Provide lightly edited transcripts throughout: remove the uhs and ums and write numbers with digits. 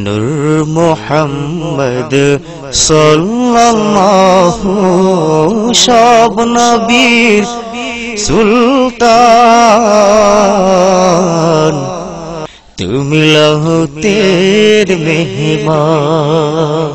নূর মুহাম্মদ সাল্লাল্লাহু সব নবীর সুলতান, তুমি লহতের মেহমান।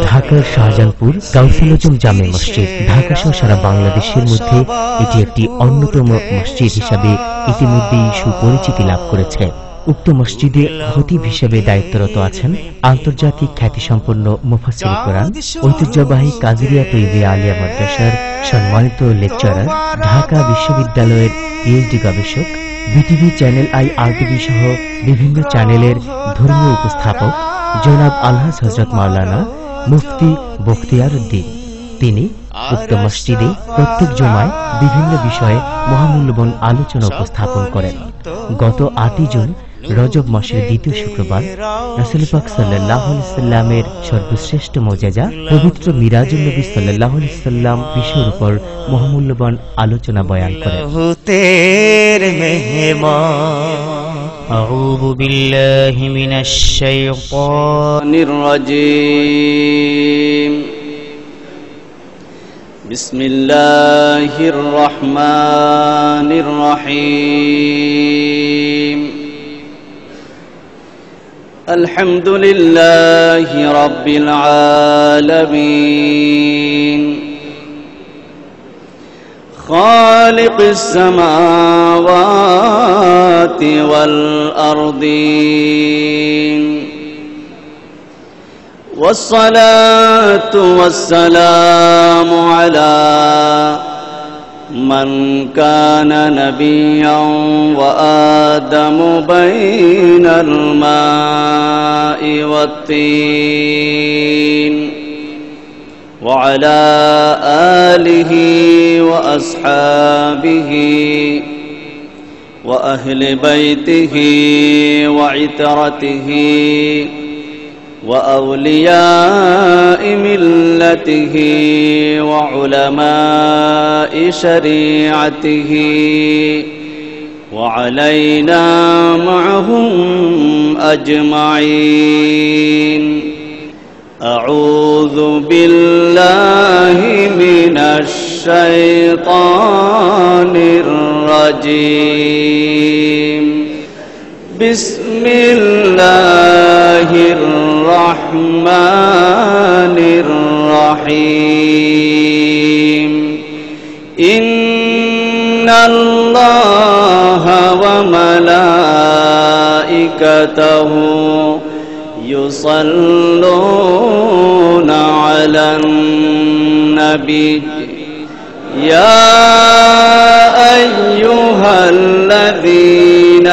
ঢাকার শাহজাহানপুর গাউসুল আজম জামে মসজিদ ঢাকা সহ সারা বাংলাদেশের মধ্যে এটি একটি অন্যতম মসজিদ হিসাবে ইতিমধ্যেই সুপরিচিতি লাভ করেছে। উক্ত মসজিদে খতিব হিসেবে দায়িত্বরত আছেন আন্তর্জাতিক খ্যাতিসম্পন্ন মুফাসসির কোরআন, ঐতিহ্যবাহী কাজরিয়া তৈয়বিয়া আলিয়া মাদ্রাসার সম্মানিত লেকচারার, ঢাকা বিশ্ববিদ্যালয়ের পিএইচডি গবেষক, বিটিভি চ্যানেল আই আরটিভি সহ বিভিন্ন চ্যানেলের ধর্মীয় উপস্থাপক জনাব আলহাজ হযরত মাওলানা মুফতি বখতিয়ার উদ্দিন। তিনি উক্ত মসজিদে প্রত্যেক জুমায় বিভিন্ন বিষয়ে মহামূল্যবান আলোচনা উপস্থাপন করেন। গত 8 জুন রজব মাসের দ্বিতীয় শুক্রবার রাসূল পাক সাল্লাল্লাহু আলাইহি সাল্লামের সর্বশ্রেষ্ঠ মুজিজা পবিত্র মিরাজুন নবী সাল্লাল্লাহু আলাইহি সাল্লাম বিষয়ের উপর মহামূল্যবান আলোচনা বয়ান করেন। আউযু বিল্লাহি মিনাশ শাইতানির রাজীম। বিসমিল্লাহির রহমানির রহিম। আলহামদুলিল্লাহি রাব্বিল আলামিন। خالق السماوات والأرضين، والصلاة والسلام على من كان نبيا وآدم بين الماء والطين، وعلى آله وأصحابه وأهل بيته وعترته وأولياء ملته وعلماء شريعته وعلينا معهم أجمعين. أعوذ بالله من الشيطان الرجيم. بسم الله الرحمن الرحيم. إن الله وملائكته يصلون على النبي يا أيها الذين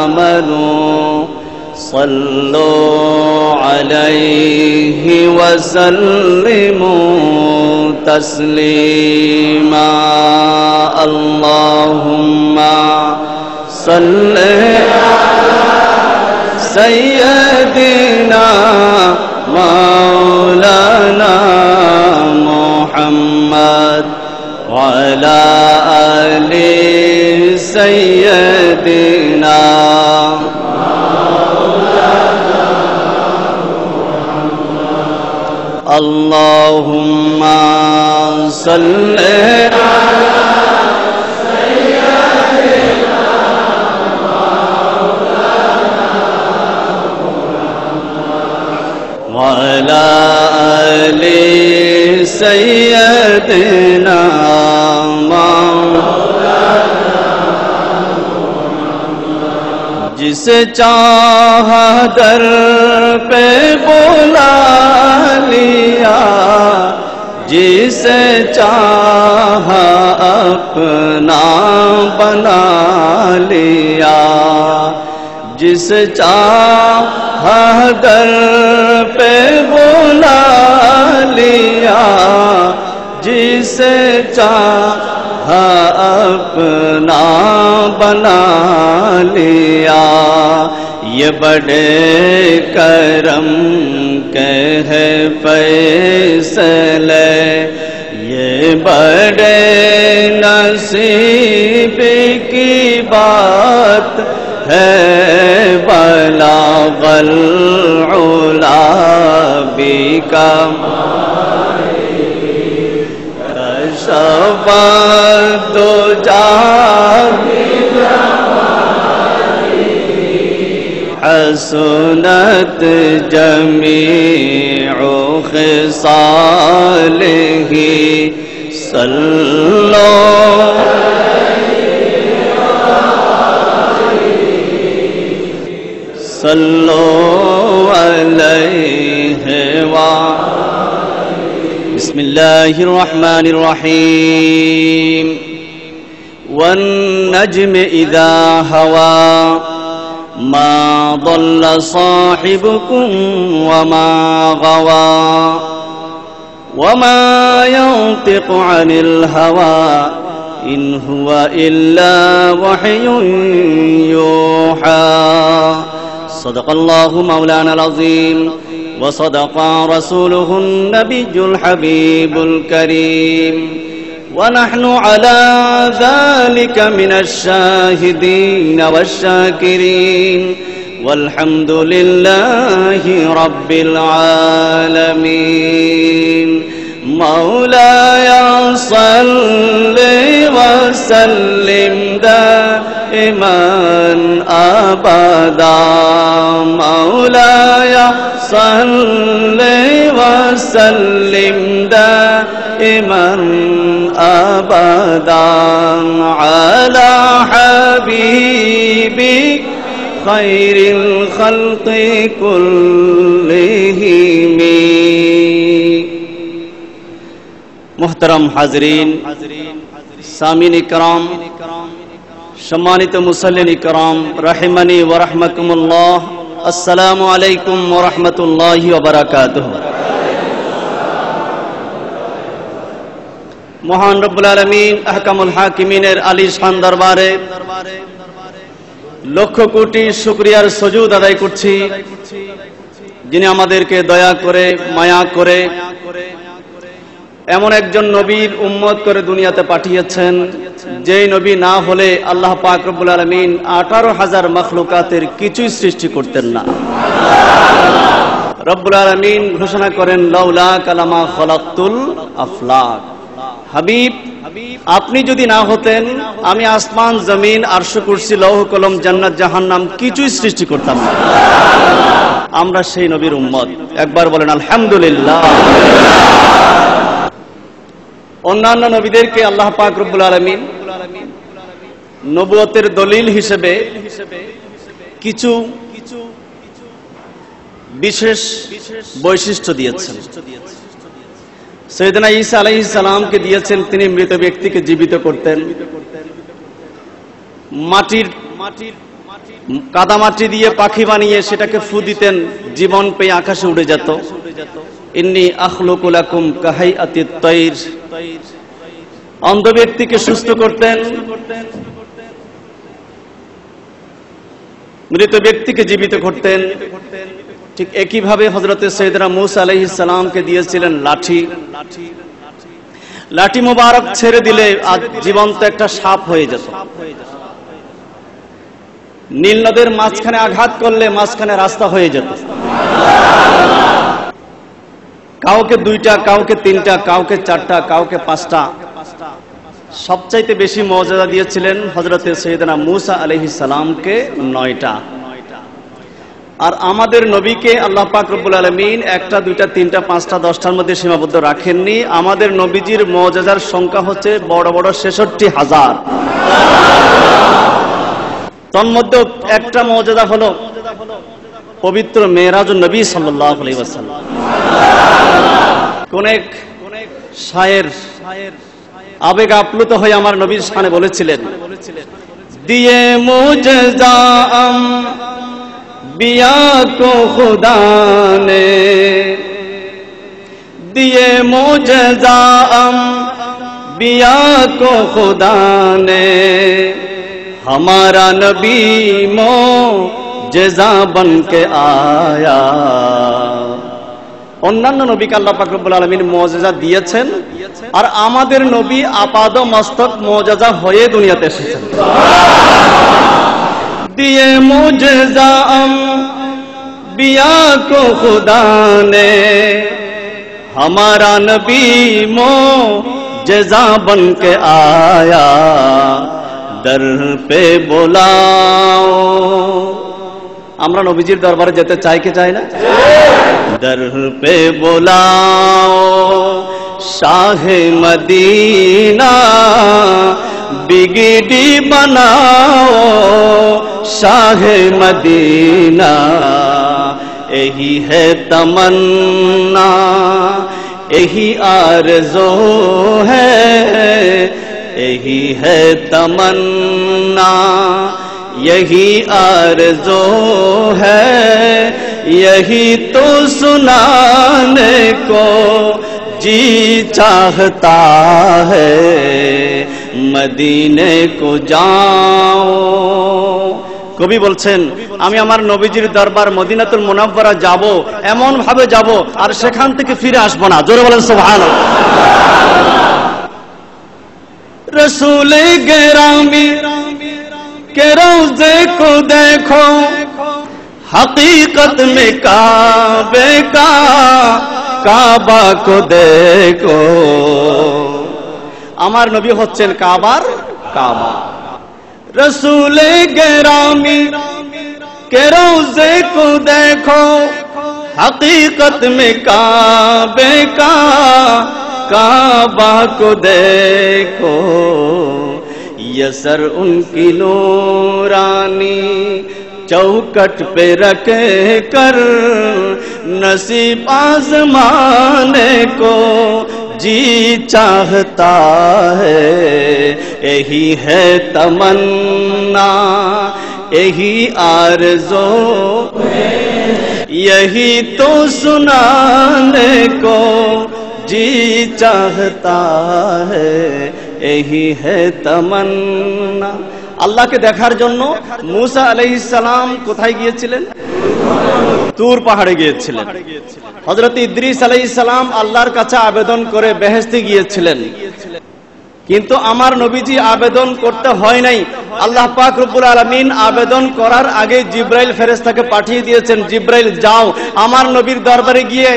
آمنوا صلوا عليه وسلموا تسليما. اللهم صل سيدنا مولانا محمد وعلى آل سيدنا مولانا محمد. اللهم صل على وعلى آل سيدنا مولانا. جسے چاہا در پہ بلا لیا، جسے چاہا اپنا بنا لیا، جس چاہا در پہ بلا لیا، جسے چاہا اپنا بنا لیا. یہ بڑے کرم کے ہے فیصلے، یہ بڑے نصیب کی بات ہے بلغ العلا بكماله كشف الدجى حسنت جميع خصاله صلوا عليه بسم الله الرحمن الرحيم والنجم إذا هوى ما ضل صاحبكم وما غوى وما ينطق عن الهوى إن هو إلا وحي يوحى صدق الله مولانا العظيم وصدق رسوله النبي الحبيب الكريم ونحن على ذلك من الشاهدين والشاكرين والحمد لله رب العالمين مولاي صل وسلم دائما أبدا مولاي صل وسلم دائما أبدا على حبيبك خير الخلق كلهم محترم حاضرین सामीन इकराम सम्मानित मुसल्लिन इकराम रहिमानी व रहमकुमुल्लाह अस्सलामु अलैकुम व रहमतुल्लाहि व बाराकातुहु महान रब्बुल आलमीन अहकामुल हाकिमीনের আলিশান দরবারে লক্ষ কোটি শুকরিয়ার সুজুদ আদায় করছি যিনি আমাদেরকে দয়া করে মায়া করে এমন একজন নবীর উম্মত করে দুনিয়াতে পাঠিয়েছেন যেই নবী না হলে আল্লাহ পাক রব্বুল আলামিন 18,000 মাখলুকাতের কিছুই সৃষ্টি করতেন না। রব্বুল আলামিন ঘোষণা করেন লাউলা কালামা খলাকতুল আফলাক, হাবিব আপনি যদি না হতেন আমি আসমান জমিন আরশ কুরসি লৌহ কলম জান্নাত জাহান্নাম কিছুই সৃষ্টি করতাম না। আমরা সেই নবীর উম্মত, একবার বলেন আলহামদুলিল্লাহ। অন্যান্য নবীদেরকে আল্লাহ পাক রব্বুল আলামিন নবুয়তের দলিল হিসেবে কিছু বিশেষ বৈশিষ্ট্য দিয়েছেন। সৈয়দনা ঈসা আলাইহিস সালামকে দিয়েছেন তিনি মৃত ব্যক্তিকে জীবিত করতেন, কাদামাটি দিয়ে পাখি বানিয়ে সেটাকে ফু দিতেন, জীবন পেয়ে আকাশে উড়ে যেত। ইন্নী আখলুকু লাকুম কাহাইআতিত তাইর, অন্ধ ব্যক্তিকে সুস্থ করতেন, মৃত ব্যক্তিকে জীবিত করতেন। ঠিক একইভাবে হযরতে সাইয়েদনা মূসা আলাইহিস সালামকে দিয়েছিলেন লাঠি। লাঠি মোবারক ছেড়ে দিলে জীবন্ত একটা সাপ হয়ে যেত। নীল নদের মাঝখানে আঘাত করলে মাঝখানে রাস্তা হয়ে যেত। কাউকে 2টা, কাউকে 3টা, কাউকে 4টা, কাউকে 5টা। সবচাইতে বেশি মর্যাদা দিয়েছিলেন হযরতে সাইয়েদনা মূসা আলাইহিস সালামকে 9টা। আর আমাদের নবীকে আল্লাহ পাক রব্বুল আলামিন 1টা, 2টা, 3টা, 5টা, 10টার মধ্যে সীমাবদ্ধ রাখেননি। আমাদের নবীজির মর্যাদার সংখ্যা হচ্ছে বড় বড় 66,000। তন্মধ্যে একটা মর্যাদা হলো পবিত্র মেরাজুন নবী সাল্লাল্লাহু আলাইহি ওয়াসাল্লাম। কোন এক শায়ের আবেগ আপ্লুত হয়ে আমার নবীর শানে বলেছিলেন, দিয়ে মুজজাম বিয়া কো খুদা নে, দিয়ে মুজজাম বিয়া কো খুদা নে, हमारा नबी मोजेजा बन के आया। অন্যান্য নবীকে আল্লাহ পাক রব্বুল আলামিন মুজিজা দিয়েছেন, আর আমাদের নবী আপাদ মস্তক মুজিজা হয়ে দুনিয়াতে এসেছেন। दिए मुझे बिया को खुदा ने, हमारा नबी मोजेज़ा बन के आया, दर पे बुलाओ। আমরা নবীজির দরবারে যেতে চাই কি চাই না? দর পে বুলাও শাহে মদিনা, बिगड़ी बनाओ शाहे मदीना, यही है तमन्ना यही आरज़ू है, यही है तमन्ना यही आरज़ू है, यही तो सुनाने को जी चाहता है, মদিনে কো যাও। কবি বলছেন আমি আমার নবীজির দরবার মদিনাতুল মুনাওয়ারা যাব, এমন ভাবে যাব আর সেখান থেকে ফিরে আসবো না। জোরে বলেন সুবহানাল্লাহ। রসূলে গেরামি के रोज़े को देखो, हकीकत में काबे का काबा को देखो। আমার নবী হচ্ছেন কাবার কাবা। রসূলে গেরামি के रोज़े को देखो, हकीकत में काबे का काबा को देखो। ये सर उनकी नूरानी चौकट पे रख कर, नसीब आज़माने को जी चाहता है, यही है तमन्ना यही आरज़ू, यही तो सुनाने को जी चाहता है, यही है तमन्ना। আল্লাহকে দেখার জন্য মুসা আলাইহিস সালাম কোথায় গিয়েছিলেন? তুর পাহাড়ে গিয়েছিলেন। হযরত ইদ্রিস আলাইহিস সালাম আল্লাহর কাছে আবেদন করে বেহেশতে গিয়েছিলেন। কিন্তু আমার নবীজি আবেদন করতে হয় নাই। আল্লাহ পাক রব্বুল আলামিন আবেদন করার আগে জিব্রাইল ফেরেশতাকে পাঠিয়ে দিয়েছেন, জিব্রাইল যাও আমার নবীর দরবারে গিয়ে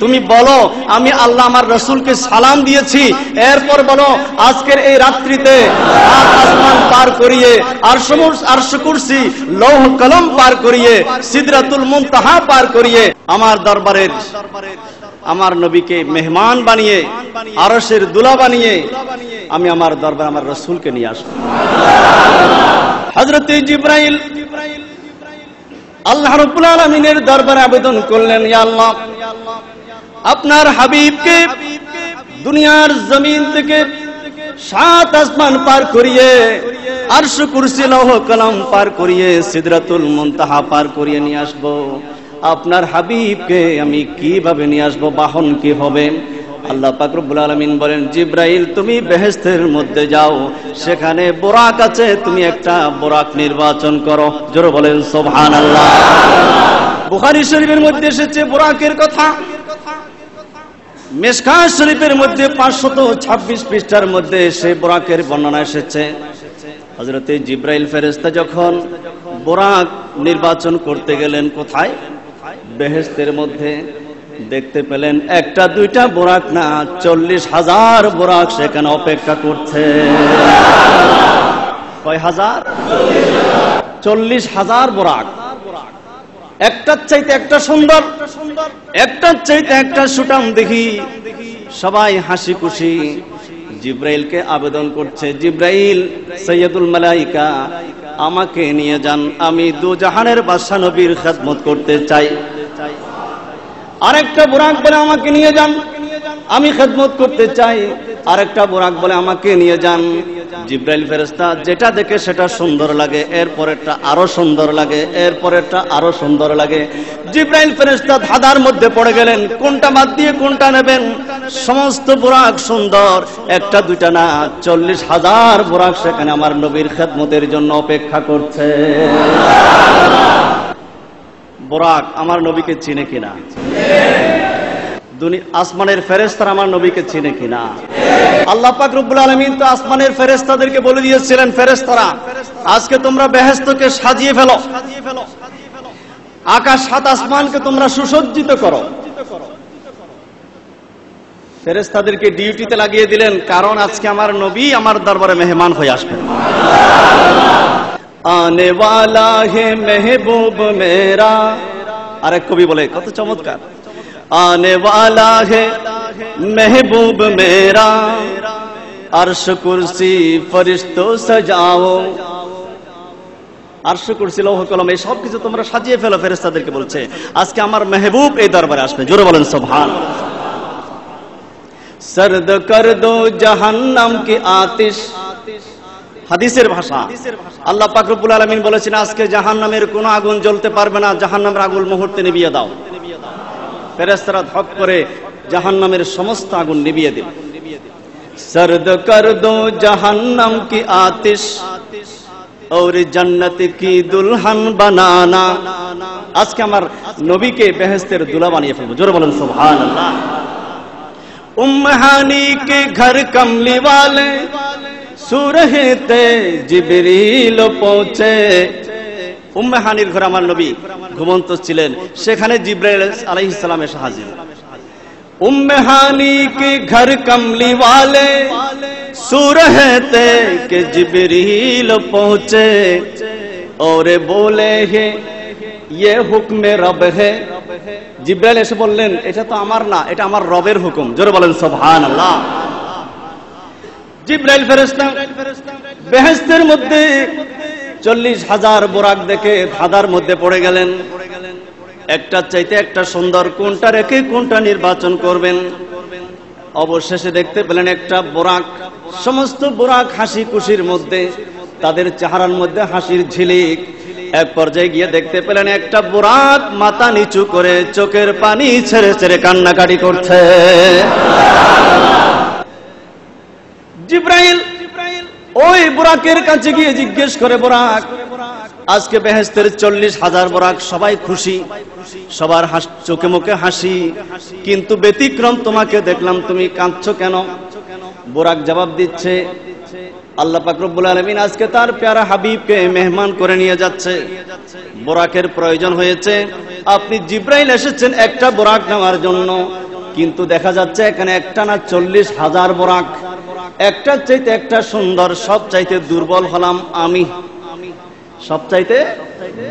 তুমি বলো আমি আল্লাহ আমার রাসূলকে সালাম দিয়েছি, এরপর বলো আজকের এই রাত্রিতে আসমান পার করিয়ে আরশ কুরসি লৌহ কলম পার করিয়ে সিদরাতুল মুনতাহা পার করিয়ে আমার দরবারের আমার নবীকে মেহমান বানিয়ে আরশের দুলা বানিয়ে আমি আমার দরবারে আমার রাসূলকে নিয়ে আসবো। হযরত জিবরাইল আল্লাহ রাব্বুল আলামিনের দরবারে আবেদন করলেন, ইয়া আল্লাহ আপনার হাবিবকে দুনিয়ার জমিন থেকে 7 আসমান পার করিয়ে আরশ কুরসি লৌহ কলম পার করিয়ে সিদরাতুল মুনতাহা পার করিয়ে নিয়ে আসবো। আপনার হাবিবকে আমি কিভাবে নিয়ে আসবো, বাহন কি হবে? আল্লাহ পাক রব্বুল আলামিন বলেন, জিবরাইল তুমি বেহেশতের মধ্যে যাও, সেখানে বোরাক আছে, তুমি একটা বোরাক নির্বাচন করো। জোরে বলেন সুবহানাল্লাহ। বুখারী শরীফের মধ্যে এসেছে বোরাকের কথা, মিশকাত শরীফের মধ্যে 526 পৃষ্ঠার মধ্যে সেই বোরাকের বর্ণনা এসেছে। হযরত জিবরাইল ফেরেশতা যখন বোরাক নির্বাচন করতে গেলেন কোথায়? বেহেশতের মধ্যে। দেখতে পেলেন একটা দুইটা বোরাক না, 40,000 বোরাক সেখানে অপেক্ষা করছে। কয় হাজার? 40,000 বোরাক। একটার চাইতে একটা সুন্দর, একটার চাইতে একটা সুঠাম দেখি সবাই হাসি খুশি জিব্রাইলকে আবেদন করছে, জিব্রাইল সৈয়দুল মালাইকা আমাকে নিয়ে যান, আমি দুজাহানের বাদশা নবীর খেদমত করতে চাই। আরেকটা বুরাক বলে আমাকে নিয়ে যান, আমি খেদমত করতে চাই। আরেকটা বুরাক বলে আমাকে নিয়ে যান। জিব্রাইল ফেরেশতা যেটা দেখে সেটা সুন্দর লাগে, এরপরেরটা আরো সুন্দর লাগে, এরপরেরটা আরো সুন্দর লাগে। জিব্রাইল ফেরেশতা ধাঁধার মধ্যে পড়ে গেলেন, কোনটা বাদ দিয়ে কোনটা নেবেন। সমস্ত বুরাক সুন্দর, একটা দুইটা না, 40,000 বুরাক সেখানে আমার নবীর খেদমতের জন্য অপেক্ষা করছে। বুরাক আমার নবীকে চিনে কিনা? আসমানের ফেরেশতারা আমার নবীকে চিনে কিনা? আল্লাহ পাক রব্বুল আলামিন তো আসমানের ফেরেশতাদেরকে বলে দিয়েছিলেন, ফেরেশতারা আজকে তোমরা বেহেশতকে সাজিয়ে ফেলো, আকাশ সাত আসমানকে তোমরা সুসজ্জিত করো। ফেরেশতাদেরকে ডিউটিতে লাগিয়ে দিলেন, কারণ আজকে আমার নবী আমার দরবারে মেহমান হয়ে আসবেন। আনে ওয়ালা হে মেহবুব মেরা, আরেক কবি বলে কত চমৎকার, আনে ওয়ালা হে মেহবুব মেরা, আরশ কুরসি ফরিশতো সাজাও। আরশ কুরসি লৌহ কলম এই সব কিছু তোমরা সাজিয়ে ফেলো। ফেরেশতাদেরকে বলছে আজকে আমার মেহবুব এই দরবারে আসবে। জোরে বলেন সুবহানাল্লাহ। সরদ কর দো জাহান্নাম কি আতিশ, হাদিসের ভাষা। আল্লাহ পাক রব্বুল আলামিন বলেছেন আজকে জাহান্নামের কোনো আগুন জ্বলতে পারবে না, জাহান্নামের আগুন মুহূর্তে নিভিয়ে দাও। ফেরেশতারা ধপ করে জাহান্নামের সমস্ত আগুন নিভিয়ে দিল। সরদ কর দো জাহান্নাম কি আতিশ और जन्नत की दुल्हन बनाना। আজকে আমার নবীকে বেহেশতের দুলা বানিয়ে ফেলবো। জোরে বলেন সুবহানাল্লাহ। उम्महानी के घर कमली वाले सुरहते जिबरील पहुंचे। উম্মহানির ঘরে আমার নবী ঘুমন্ত ছিলেন, সেখানে জিবরাইল আলাইহিস সালাম এসে হাজির। उम्महानी के घर कमली वाले सुरहते के जिबरील पहुंचे और बोले है ये हुक्म रब है। জিবরাইল এসে বললেন এটা তো আমার না, এটা আমার রবের হুকুম। জোরে বলেন সুবহানাল্লাহ। জিবরাইল ফেরেশতা বেহেশতের মধ্যে 40,000 বোরাক দেখে ধাঁধার মধ্যে পড়ে গেলেন। একটা চাইতে একটা সুন্দর, কোনটা রেখে কোনটা নির্বাচন করবেন। অবশেষে দেখতে পেলেন একটা বোরাক, সমস্ত বোরাক হাসি খুশির মধ্যে, তাদের চেহারার মধ্যে হাসির ঝিলিক। এক পর্যায়ে গিয়ে দেখতে পেলেন একটা বোরাক মাথা নিচু করে চোখের পানি ছেড়ে ছেড়ে কান্নাকাটি করছে। জিবরাইল ওই বোরাকের কাছে গিয়ে জিজ্ঞেস করে, বোরাক আজকে বেহেশতের 40,000 বোরাক সবাই খুশি, সবার চোখে মুখে হাসি, কিন্তু ব্যতিক্রম তোমাকে দেখলাম, তুমি কাঁদছো কেন? বোরাক জবাব দিচ্ছে আল্লাহ পাক রব্বুল আলামিন আজকে তার প্যারা হাবিবকে মেহমান করে নিয়ে যাচ্ছে, বোরাকের প্রয়োজন হয়েছে। আপনি জিবরাইল এসেছেন একটা বোরাক নেওয়ার জন্য, কিন্তু দেখা যাচ্ছে এখানে একটা না 40,000 বোরাক, একটা চাইতে একটা সুন্দর। সব চাইতে দুর্বল হলাম আমি, সব চাইতে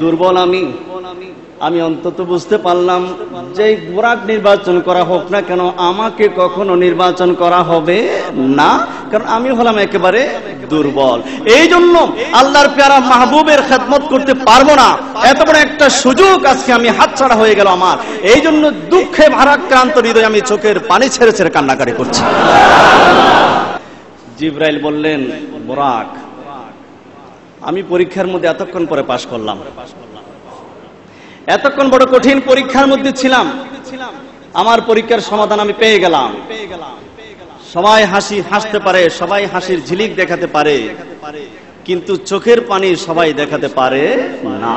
দুর্বল আমি। আমি অন্তত বুঝতে পারলাম যে বোরাক নির্বাচন করা হোক না কেন, আমাকে কখনো নির্বাচন করা হবে না, কারণ আমি হলাম একেবারে দুর্বল। এই জন্য আল্লাহর প্যারা মাহবুবের খেদমত করতে পারবো না, এত বড় একটা সুযোগ আজকে আমি হাতছাড়া হয়ে গেল আমার। এই জন্য দুঃখে ভারাক্রান্ত হৃদয়ে আমি চোখের পানি ছেড়ে ছেড়ে কান্নাকাটি করছি। জিবরাইল বললেন, বোরাক আমি পরীক্ষার মধ্যে এতক্ষণ পরে পাশ করলাম, এতক্ষণ বড় কঠিন পরীক্ষার মধ্যে ছিলাম, আমার পরীক্ষার সমাধান আমি পেয়ে গেলাম। সবাই হাসতে পারে, সবাই হাসির ঝিলিক দেখাতে পারে, কিন্তু চোখের পানি সবাই দেখাতে পারে না।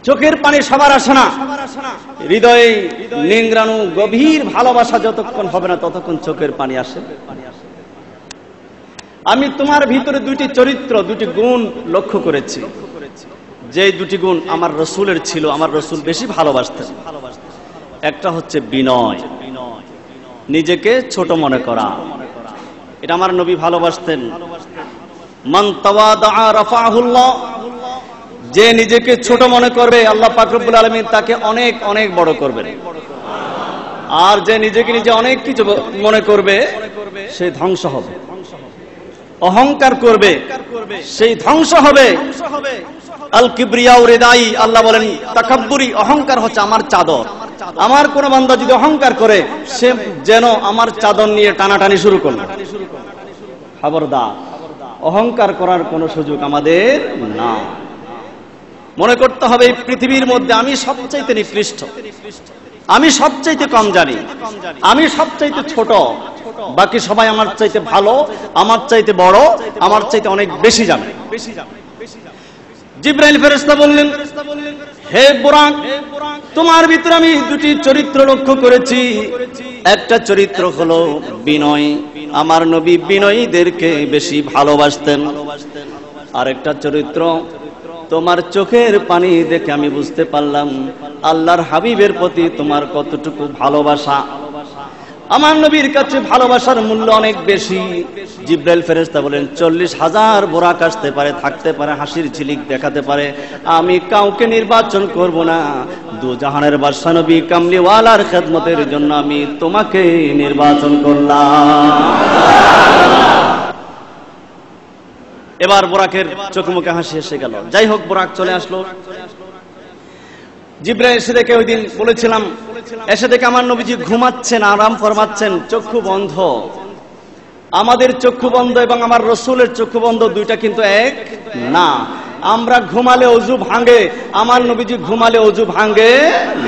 চোখের পানি সবার আসে না, হৃদয়ে নিংড়ানো গভীর ভালোবাসা যতক্ষণ হবে না ততক্ষণ চোখের পানি আসে। আমি তোমার ভিতরে দুইটি চরিত্র, দুটি গুণ লক্ষ্য করেছি, যে দুটি গুণ আমার রসুলের ছিল, আমার রসুল বেশি ভালোবাসতেন। একটা হচ্ছে বিনয়, নিজেকে ছোট মনে করা, এটা আমার নবী ভালোবাসতেন। মান তাওয়াদা রাফাহুল্লাহ, যে নিজেকে ছোট মনে করবে আল্লাহ পাক রব্বুল আলামিন তাকে অনেক অনেক বড় করবেন। আর যে নিজেকে নিজে অনেক কিছু মনে করবে সে ধ্বংস হবে। অহংকার করবে সেই ধ্বংস হবে। আল কিবরিয়া রিদাই, আল্লাহ বলেন তাকাব্বুরি, অহংকার হচ্ছে আমার চাদর। আমার কোন বান্দা যদি অহংকার করে সে যেন আমার চাদর নিয়ে টানাটানি শুরু করল। খবরদার, অহংকার করার কোনো সুযোগ আমাদের না। মনে করতে হবে এই পৃথিবীর মধ্যে আমি সবচাইতে নিকৃষ্ট, আমি সবচাইতে কম জানি, আমি সবচাইতে ছোট, বাকি সবাই আমার চাইতে ভালো, আমার চাইতে বড়, আমার চাইতে অনেক বেশি জানে। জিবরাইল ফেরেশতা বললেন, হে বুরাক, তোমার ভিতরে আমি দুটি চরিত্র লক্ষ্য করেছি। একটা চরিত্র হলো বিনয়, আমার নবী বিনয়ীদেরকে বেশি ভালোবাসতেন। আরেকটা চরিত্র, তোমার চোখের পানি দেখে আমি বুঝতে পারলাম আল্লাহর হাবিবের প্রতি তোমার কতটুকু ভালোবাসা। আমার নবীর কাছে ভালোবাসার মূল্য অনেক বেশি। জিব্রাইল ফেরেশতা বলেন 40,000 বোরাক আসতে পারে, থাকতে পারে, হাসির ঝিলিক দেখাতে পারে, আমি কাউকে নির্বাচন করব না। দু জাহানের বাদশা নবী কামলিওয়ালার খেদমতের জন্য আমি তোমাকে নির্বাচন করলাম। এবার বোরাকের চোখে মুখে হাসি এসে গেল। যাই হোক, বোরাক চলে আসলো। জিব্রাইল এসে দেখে, ওই দিন বলেছিলাম, এসে দেখে আমার নবীজি ঘুমাচ্ছেন, আরাম ফরমাচ্ছেন, চক্ষু বন্ধ। আমাদের চক্ষু বন্ধ এবং আমার রসুলের চক্ষু বন্ধ দুইটা কিন্তু এক না। আমরা ঘুমালে অজু ভাঙে, আমার নবীজি ঘুমালে অজু ভাঙে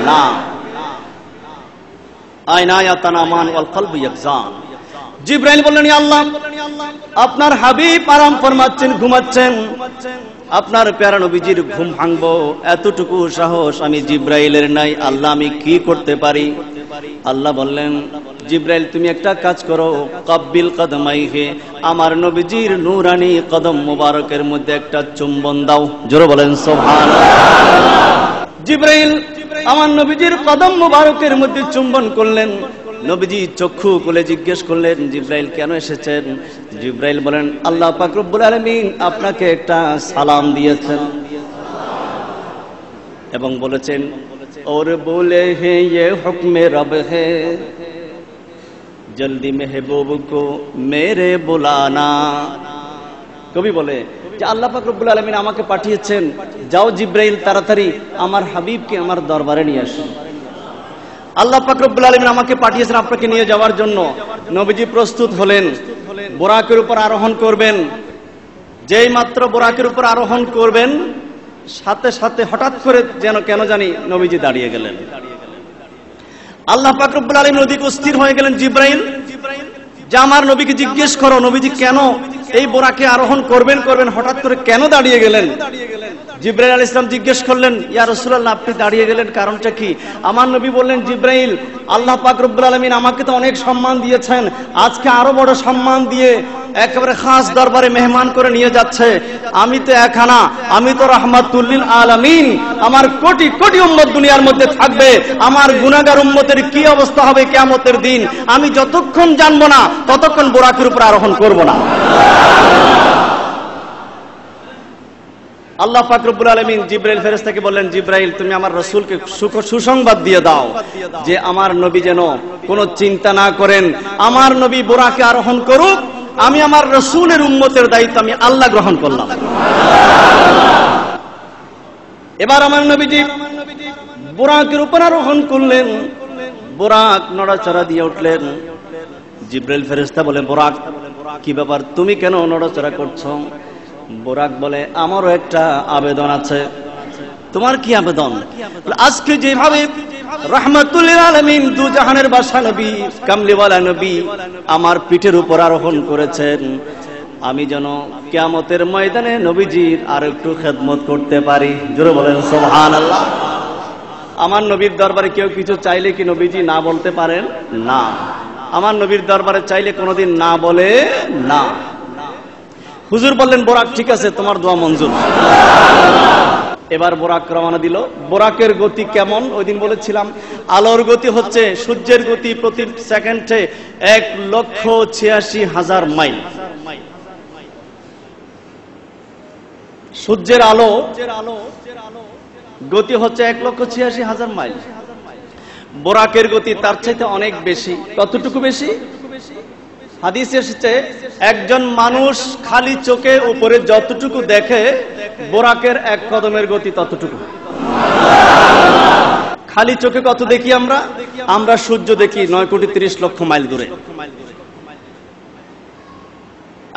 না। আয়না ইয়াতানামান ওয়াল কলবু ইয়াকজান। জিব্রাইল বললেন, ইয়া আল্লাহ, আপনার হাবিব আরাম ফরমাচ্ছেন, ঘুমাচ্ছেন, আপনার প্যারা নবীজির ঘুম ভাঙবো এতটুকু সাহস আমি জিব্রাইলের নাই। আল্লাহ, আমি কি করতে পারি? আল্লাহ বললেন, জিব্রাইল তুমি একটা কাজ করো, কাব্বিল কদমাইহি, আমার নবীজির নূরানি কদম মুবারকের মধ্যে একটা চুম্বন দাও। জোরে বলেন সুবহানাল্লাহ। জিব্রাইল আমার নবীজির কদম মুবারকের মধ্যে চুম্বন করলেন। নবীজি চক্ষু খুলে জিজ্ঞেস করলেন, জিব্রাইল কেন এসেছেন? জিব্রাইল বলেন, আল্লাহ পাক রব্বুল আলামিন আপনাকে একটা সালাম দিয়েছেন এবং বলেছেন, और बोले हैं ये हुक्म रब है, जल्दी महबूब को मेरे बुलाना। কবি বলে যে আল্লাহ পাক রব্বুল আলামিন আমাকে পাঠিয়েছেন, যাও জিব্রাইল তাড়াতাড়ি আমার হাবিবকে আমার দরবারে নিয়ে আসো। আল্লাহ পাক রব্বুল আলামিন আমাকে পাঠিয়েছেন আপনাকে নিয়ে যাওয়ার জন্য। নবীজি প্রস্তুত হলেন, বোরাকের উপর আরোহণ করবেন। যেই মাত্র বোরাকের উপর আরোহণ করবেন, সাথে সাথে হঠাৎ করে যেন কেন জানি নবীজি দাঁড়িয়ে গেলেন। আল্লাহ পাক রব্বুল আলামিন অধিক অস্থির হয়ে গেলেন। জিব্রাইল, যে আমার নবীকে জিজ্ঞেস করো নবীজি কেন এই বোরাকে আরোহণ করবেন, হঠাৎ করে কেন দাঁড়িয়ে গেলেন? জিব্রাইল আলাইহিস সালাম জিজ্ঞেস করলেন, ইয়া রাসূলুল্লাহ, আপনি দাঁড়িয়ে গেলেন কারণটা কি? আমার নবী বললেন, জিব্রাইল, আল্লাহ পাক রব্বুল আলামিন আমাকে তো অনেক সম্মান দিয়েছেন, আজকে আরো বড় সম্মান দিয়ে একেবারে খাস দরবারে মেহমান করে নিয়ে যাচ্ছে। আমি তো একানা, আমি তো রাহমাতুল লিল আলামিন, আমার কোটি কোটি উম্মত দুনিয়ার মধ্যে থাকবে, আমার গুনাহগার উম্মতের কি অবস্থা হবে কিয়ামতের দিন আমি যতক্ষণ জানবো না ততক্ষণ বোরাকের উপর আরোহণ করব না। আল্লাহ পাক রব্বুল আলামিন জিব্রাইল ফেরেশতাকে বললেন, জিব্রাইল তুমি আমার রাসূলকে সুসংবাদ দিয়ে দাও যে আমার নবী যেন কোনো চিন্তা না করেন, আমার নবী বোরাকে আরোহণ করুক, আমি আমার রাসূলের উম্মতের দায়িত্ব আমি আল্লাহ গ্রহণ করলাম। এবার আমার নবীজি বোরাকের উপর আরোহণ করলেন, বোরাক নড়াচড়া দিয়ে উঠলেন। জিব্রাইল ফেরেশতা বলে, বোরাক কি ব্যাপার, তুমি কেন নড়াচড়া করছো? বোরাক বলে, আমারও একটা আবেদন আছে। তোমার কি আবেদন? আজকে যেভাবে রাহমাতুল লিল আলামিন দু জাহানের বাদশা নবী কামলিওয়ালা নবী আমার পিঠের উপর আরোহণ করেছেন, আমি যেন কিয়ামতের ময়দানে নবীজির আর একটু খেদমত করতে পারি। জোরে বলেন সুবহানাল্লাহ। আমার নবীর দরবারে কেউ কিছু চাইলে কি নবীজি না বলতে পারেন? না। আমার নবীর দরবারে চাইলে কোনোদিন না বলে না। হুজুর বললেন, বোরাক ঠিক আছে, তোমার দোয়া মঞ্জুর। এবার বোরাক রওনা দিল। বোরাকের গতি কেমন? ওই দিন বলেছিলাম, আলোর গতি হচ্ছে সূর্যের গতি প্রতি সেকেন্ডে 1,86,000 মাইল। সূর্যের আলো গতি হচ্ছে 1,86,000 মাইল। বোরাকের গতি তার চাইতে অনেক বেশি। কতটুকু বেশি? হাদিসে এসেছে, একজন মানুষ খালি চোখে উপরে যতটুকু দেখে বোরাকের এক কদমের গতি ততটুকু। খালি চোখে কত দেখি আমরা? আমরা সূর্য দেখি 9,30,00,000 মাইল দূরে।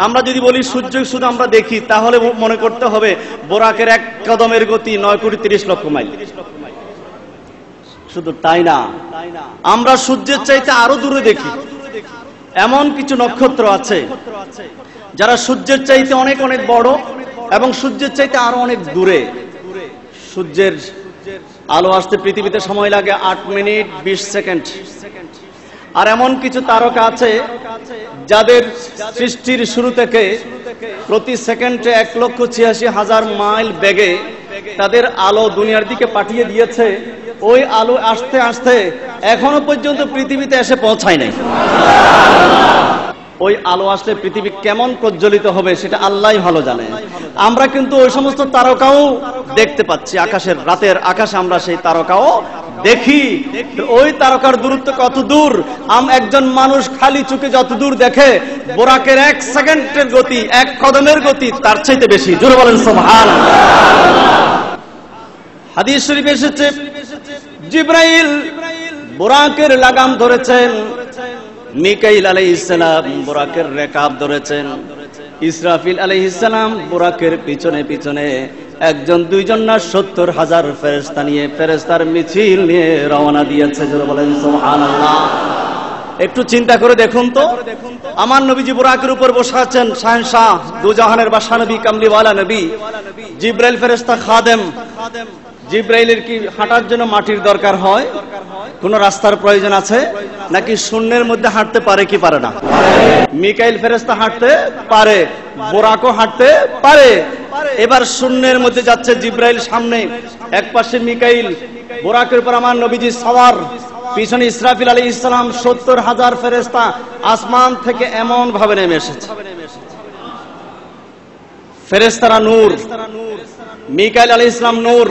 আমরা যদি বলি সূর্য শুধু আমরা দেখি, তাহলে মনে করতে হবে বোরাকের এক কদমের গতি 9,30,00,000 মাইল। শুধু তাই না, আমরা সূর্যের চাইতে আরো দূরে দেখি। এমন কিছু নক্ষত্র আছে যারা সূর্যের চাইতে অনেক অনেক বড় এবং সূর্যের চাইতে আরো অনেক দূরে। সূর্যের আলো আসতে পৃথিবীতে সময় লাগে 8 মিনিট 20 সেকেন্ড। আর এমন কিছু তারকা আছে যাদের সৃষ্টির শুরু থেকে প্রতি সেকেন্ডে 1,86,000 মাইল বেগে তাদের আলো দুনিয়ার দিকে পাঠিয়ে দিয়েছে। ওই আলো আসতে আসতে এখনো পর্যন্ত পৃথিবীতে এসে পৌঁছায় নাই। ওই আলো আসলে পৃথিবী কেমন প্রজ্বলিত হবে সেটা আল্লাহই ভালো জানে। আমরা কিন্তু ওই সমস্ত তারকাও দেখতে পাচ্ছি, আকাশের রাতের আকাশে আমরা সেই তারকাও দেখি। ওই তারকার দূরত্ব কত দূর, একজন মানুষ খালি চোখে যত দূর দেখে, বোরাকের 1 সেকেন্ডের গতি, 1 কদমের গতি তার চাইতে বেশি। জোরে বলেন সুবহানাল্লাহ। হাদিস শরীফে এসেছে জিবরাইল বোরাকের লাগাম ধরেছেন, মিকাইল আলাইহিস সালাম বোরাকের রেকাব ধরেছেন, ইসরাফিল আলাইহিস সালাম বোরাকের পিছনে পিছনে 1 2 না 70,000 ফেরেশতা নিয়ে ফেরেশতার মিছিল নিয়ে রওনা দিয়েছে। জোরে বলেন সুবহানাল্লাহ। একটু চিন্তা করে দেখুন তো, আমার নবীজি বোরাকের উপর বসে আছেন, শাহেনশাহ দুজাহানের বাদশা নবী, কামলিওয়ালা নবী। জিবরাইল ফেরেশতা খাদেম। জিবরাইলের কি হাঁটার জন্য মাটির দরকার হয়? কোন রাস্তার প্রয়োজন আছে নাকি? শূন্যের মধ্যে হাঁটতে পারে কি পারে না? মিকাইল ফেরেশতা হাঁটতে পারে, বোরাকও হাঁটতে পারে। এবার শূন্যের মধ্যে যাচ্ছে জিবরাইল সামনে, এক পাশে মিকাইল, বোরাকের উপর আমার নবীজি সওয়ার, পিছনে ইসরাফিল আলাইহিস সালাম। 70,000 ফেরেশতা আসমান থেকে এমন ভাবে নেমে এসেছে। ফেরেশতারা নূর, মিকাইল আলাইহিস সালাম নূর,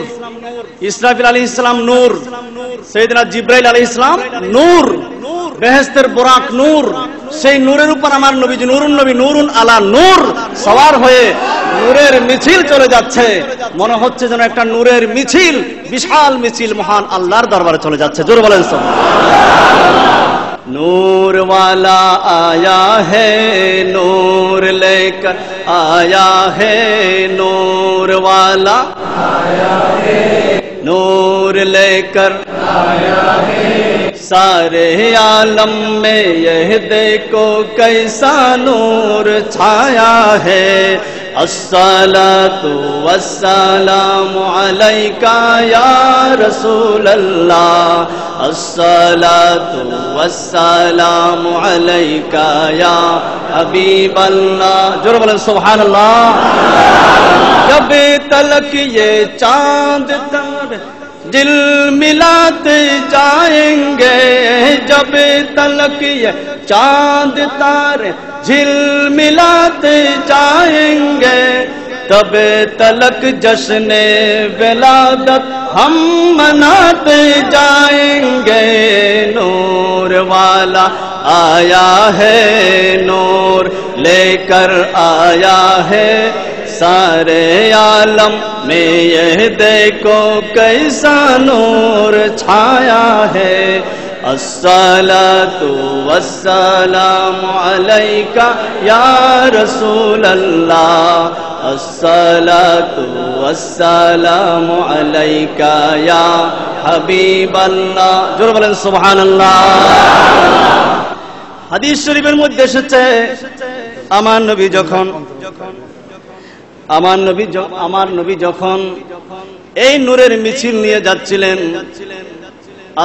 ইসরাফিল আলাইহিস সালাম নূর, সাইয়েদনা জিবরাইল আলাইহিস সালাম নূর, বেহেশতের বোরাক নূর। সেই নূরের উপর আমার নবীজি নূরুন নবী নূরুন আলা নূর সওয়ার হয়ে নূরের মিছিল চলে যাচ্ছে। মনে হচ্ছে যেন একটা নূরের মিছিল, বিশাল মিছিল মহান আল্লাহর দরবারে চলে যাচ্ছে। জোরে বলেন সুবহানাল্লাহ। नूर वाला आया है, नूर लेकर आया है, नूर वाला आया है, नूर लेकर आया है, सारे आलम में यह देखो कैसा नूर छाया है। अस्सलातु वस्सलामु अलैका या रसूल अल्लाह, अस्सलातु वस्सलामु अलैका या हबीब अल्लाह। जोर बोलें सुभानअल्लाह। जब तलक ये चांद तारे दिल मिलाते जाएंगे, जब तलक ये चांद तारे झिल मिलाते जाएंगे, तब तलक जश्ने विलादत हम मनाते जाएंगे। नूर वाला आया है, नूर लेकर आया है, सारे आलम में यह देखो कैसा नूर छाया है। अस्सलातु वस्सलामु अलैका या रसूल अल्लाह, अस्सलातु वस्सलामु अलैका या हबीब अल्लाह। जोर बोलें सुबहानाल्लाह। হাদিস শরীফের মধ্যে এসেছে আমার নবী যখন এই নূরের মিছিল নিয়ে যাচ্ছিলেন,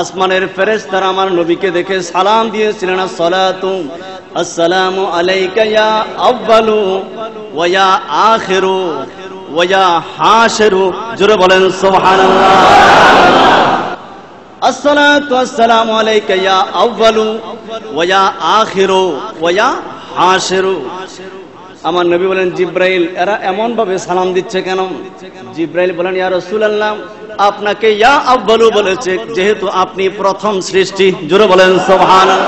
আসমানের ফেরেশতারা আমার নবীকে দেখে সালাম দিয়েছিলেন, আসসালাতু আসসালামু আলাইকা ইয়া আউয়ালু ওয়া ইয়া আখিরু ওয়া ইয়া হাশিরু। জোরে বলেন সুবহানাল্লাহ। আসসালাতু আসসালামু আলাইকা ইয়া আউয়ালু ওয়া ইয়া আখিরু ওয়া ইয়া হাশিরু। আমার নবী বলেন, জিবরাইল এরা এমন ভাবে সালাম দিচ্ছে কেন? জিবরাইল বলেন, ইয়া রাসূলুল্লাহ, আপনাকে ইয়া আউয়ালু বলেছে যেহেতু আপনি প্রথম সৃষ্টি। জোরে বলেন সুবহানাল্লাহ।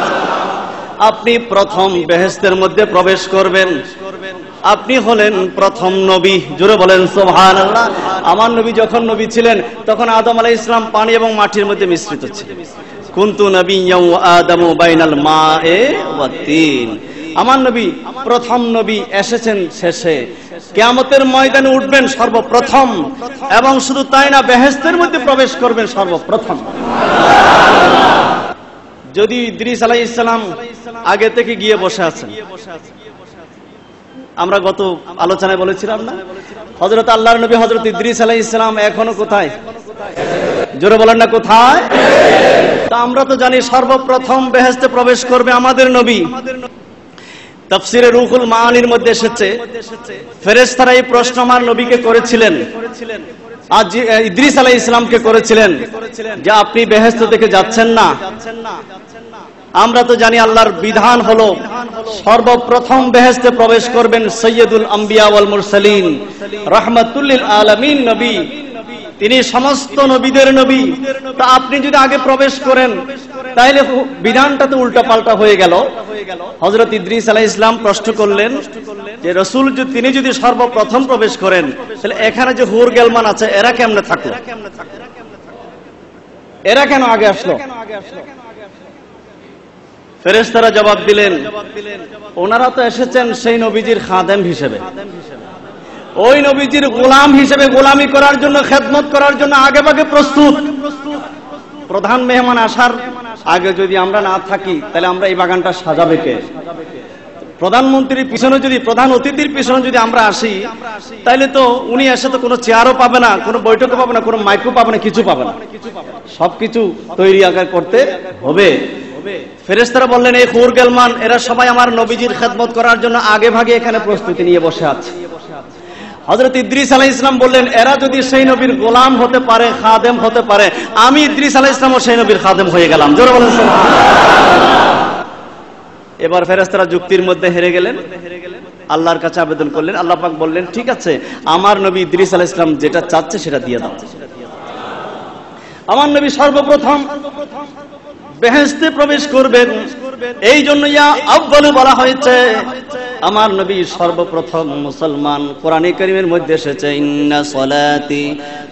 আপনি প্রথম বেহেশতের মধ্যে প্রবেশ করবেন, আপনি হলেন প্রথম নবী। জোরে বলেন সুবহানাল্লাহ। আমার নবী যখন নবী ছিলেন তখন আদম আলাইহিস সালাম পানি এবং মাটির মধ্যে মিশ্রিত ছিলেন। কুনতু নাবিয়্যান ওয়া আদামু বাইনাল মা'i ওয়াত তিন। আমার নবী প্রথম নবী, এসেছেন শেষে, কিয়ামতের ময়দানে উঠবেন সর্বপ্রথম, এবং শুধু তাই না, বেহেশতের মধ্যে প্রবেশ করবেন সর্বপ্রথম। যদি ইদ্রিস আলাইহিস সালাম আগে থেকে গিয়ে বসে আছেন, আমরা গত আলোচনায় বলেছিলাম না, হযরত আল্লাহর নবী হযরত ইদ্রিস আলাইহিস সালাম এখনো কোথায়? জোরে বলেন না কোথায়? তা আমরা তো জানি সর্বপ্রথম বেহেশতে প্রবেশ করবে আমাদের নবী। তাফসিরে রুহুল মাআনির মধ্যে এসেছে ফেরেশতারা এই প্রশ্ন আমার নবীকে করেছিলেন, আজ ইদ্রিস আলাইহিস সালামকে করেছিলেন যে আপনি বেহেশত থেকে যাচ্ছেন না। আমরা তো জানি আল্লাহর বিধান হলো সর্বপ্রথম বেহেশতে প্রবেশ করবেন সৈয়দুল আম্বিয়া ওয়াল মুরসালিন রাহমাতুল লিল আলামিন নবী, তিনি সমস্ত নবীদের নবী। তা আপনি যদি আগে প্রবেশ করেন তাহলে বিধানটা তো উল্টাপাল্টা হয়ে গেল। হযরত ইদ্রিস আলাইহিস সালাম প্রশ্ন করলেন যে রাসূল তিনি যদি সর্বপ্রথম প্রবেশ করেন তাহলে এখানে যে হুর গেলমান আছে এরা কেমনে থাকলো, এরা কেন আগে আসলো? ফেরেশতারা জবাব দিলেন ওনারা তো এসেছেন সেই নবীজির খাদেম হিসেবে, ওই নবীজির গোলাম হিসেবে, গোলামি করার জন্য, খেদমত করার জন্য আগে ভাগে প্রস্তুত। প্রধান মেহমান আসার আগে যদি আমরা না থাকি তাহলে আমরা এই বাগানটা সাজাবে কে? প্রধানমন্ত্রীর পিছনে যদি, প্রধান অতিথির পিছনে যদি আমরা আসি তাহলে তো উনি এসে তো কোনো চেয়ারও পাবে না, কোনো বৈঠকও পাবে না, কোনো মাইকও পাবে না, কিছু পাবে না, সবকিছু তৈরি আকার করতে হবে। ফেরেশতারা বললেন এই হুর গেলমান এরা সবাই আমার নবীজির খেদমত করার জন্য আগে ভাগে এখানে প্রস্তুতি নিয়ে বসে আছে। হযরত ইদ্রিস আলাইহিস সালাম বললেন এরা যদি সেই নবীর গোলাম হতে পারে, খাদেম হতে পারে, আমি ইদ্রিস আলাইহিস সালামও সেই নবীর খাদেম হয়ে গেলাম। জোরে বলেন সুবহানাল্লাহ। এবার ফেরেশতারা যুক্তির মধ্যে হেরে গেলেন, আল্লাহর কাছে আবেদন করলেন। আল্লাহ পাক বললেন ঠিক আছে, আমার নবী ইদ্রিস আলাইহিস সালাম যেটা চাচ্ছে সেটা দিয়ে দাও। আমার নবী সর্বপ্রথম বেহেশতে প্রবেশ করবেন, এই জন্য ইয়া আউয়ালু বলা হয়েছে। আমার নবী সর্বপ্রথম মুসলমান। কোরআনে কারীমের মধ্যে এসেছে ইন্না সলাতি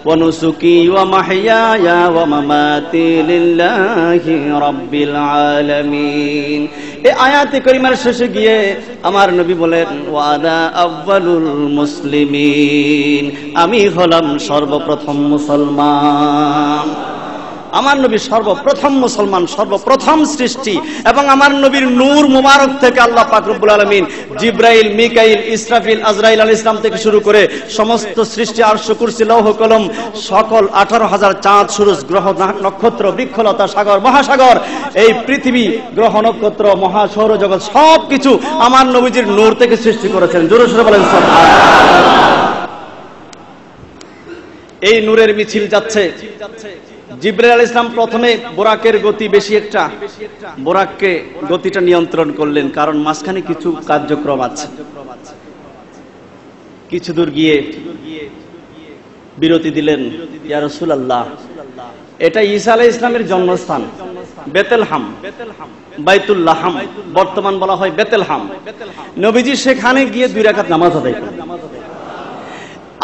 ওয়া নুসুকি ওয়া মাহইয়ায়া ওয়া মামাতি লিল্লাহি রাব্বিল আলামিন। এই আয়াতে কারীমার শেষে গিয়ে আমার নবী বলেন ওয়া আনা আউয়ালুল মুসলিমিন, আমি হলাম সর্বপ্রথম মুসলমান। আমার নবী সর্বপ্রথম মুসলমান, সর্বপ্রথম সৃষ্টি। এবং আমার নবীর নূর মুবারক থেকে আল্লাহ পাক রব্বুল আলামিন জিবরাইল, মিকাইল, ইসরাফিল, আজরাইল আলাইহিস সালাম থেকে শুরু করে সমস্ত সৃষ্টি, আরশ, কুরসি, লৌহ কলম, সকল 18,000 চাঁদ, সূরজ, গ্রহ, নক্ষত্র, বৃক্ষলতা, সাগর, মহাসাগর, এই পৃথিবী, গ্রহ, নক্ষত্র, মহাসৌরজগৎ সবকিছু আমার নবীজির নূর থেকে সৃষ্টি করেছেন। জোরে সোরে বলেন সুবহানাল্লাহ। এই নূরের মিছিল যাচ্ছে। জিবরাইল আলাইহিস সালাম প্রথমে বোরাকের গতি বেশি, একটা বোরাককে গতিটা নিয়ন্ত্রণ করলেন, কারণ মাঝখানে কিছু কার্যক্রম আছে। কিছু দূর গিয়ে বিরতি দিলেন। ইয়া রাসূলুল্লাহ, এটা ঈসা আলাইহিস সালামের জন্মস্থান বেতেলহাম, বাইতুল লাহাম, বর্তমান বলা হয় বেতেলহাম। নবীজি সেখানে গিয়ে 2 রাকাত নামাজ আদায় করলেন।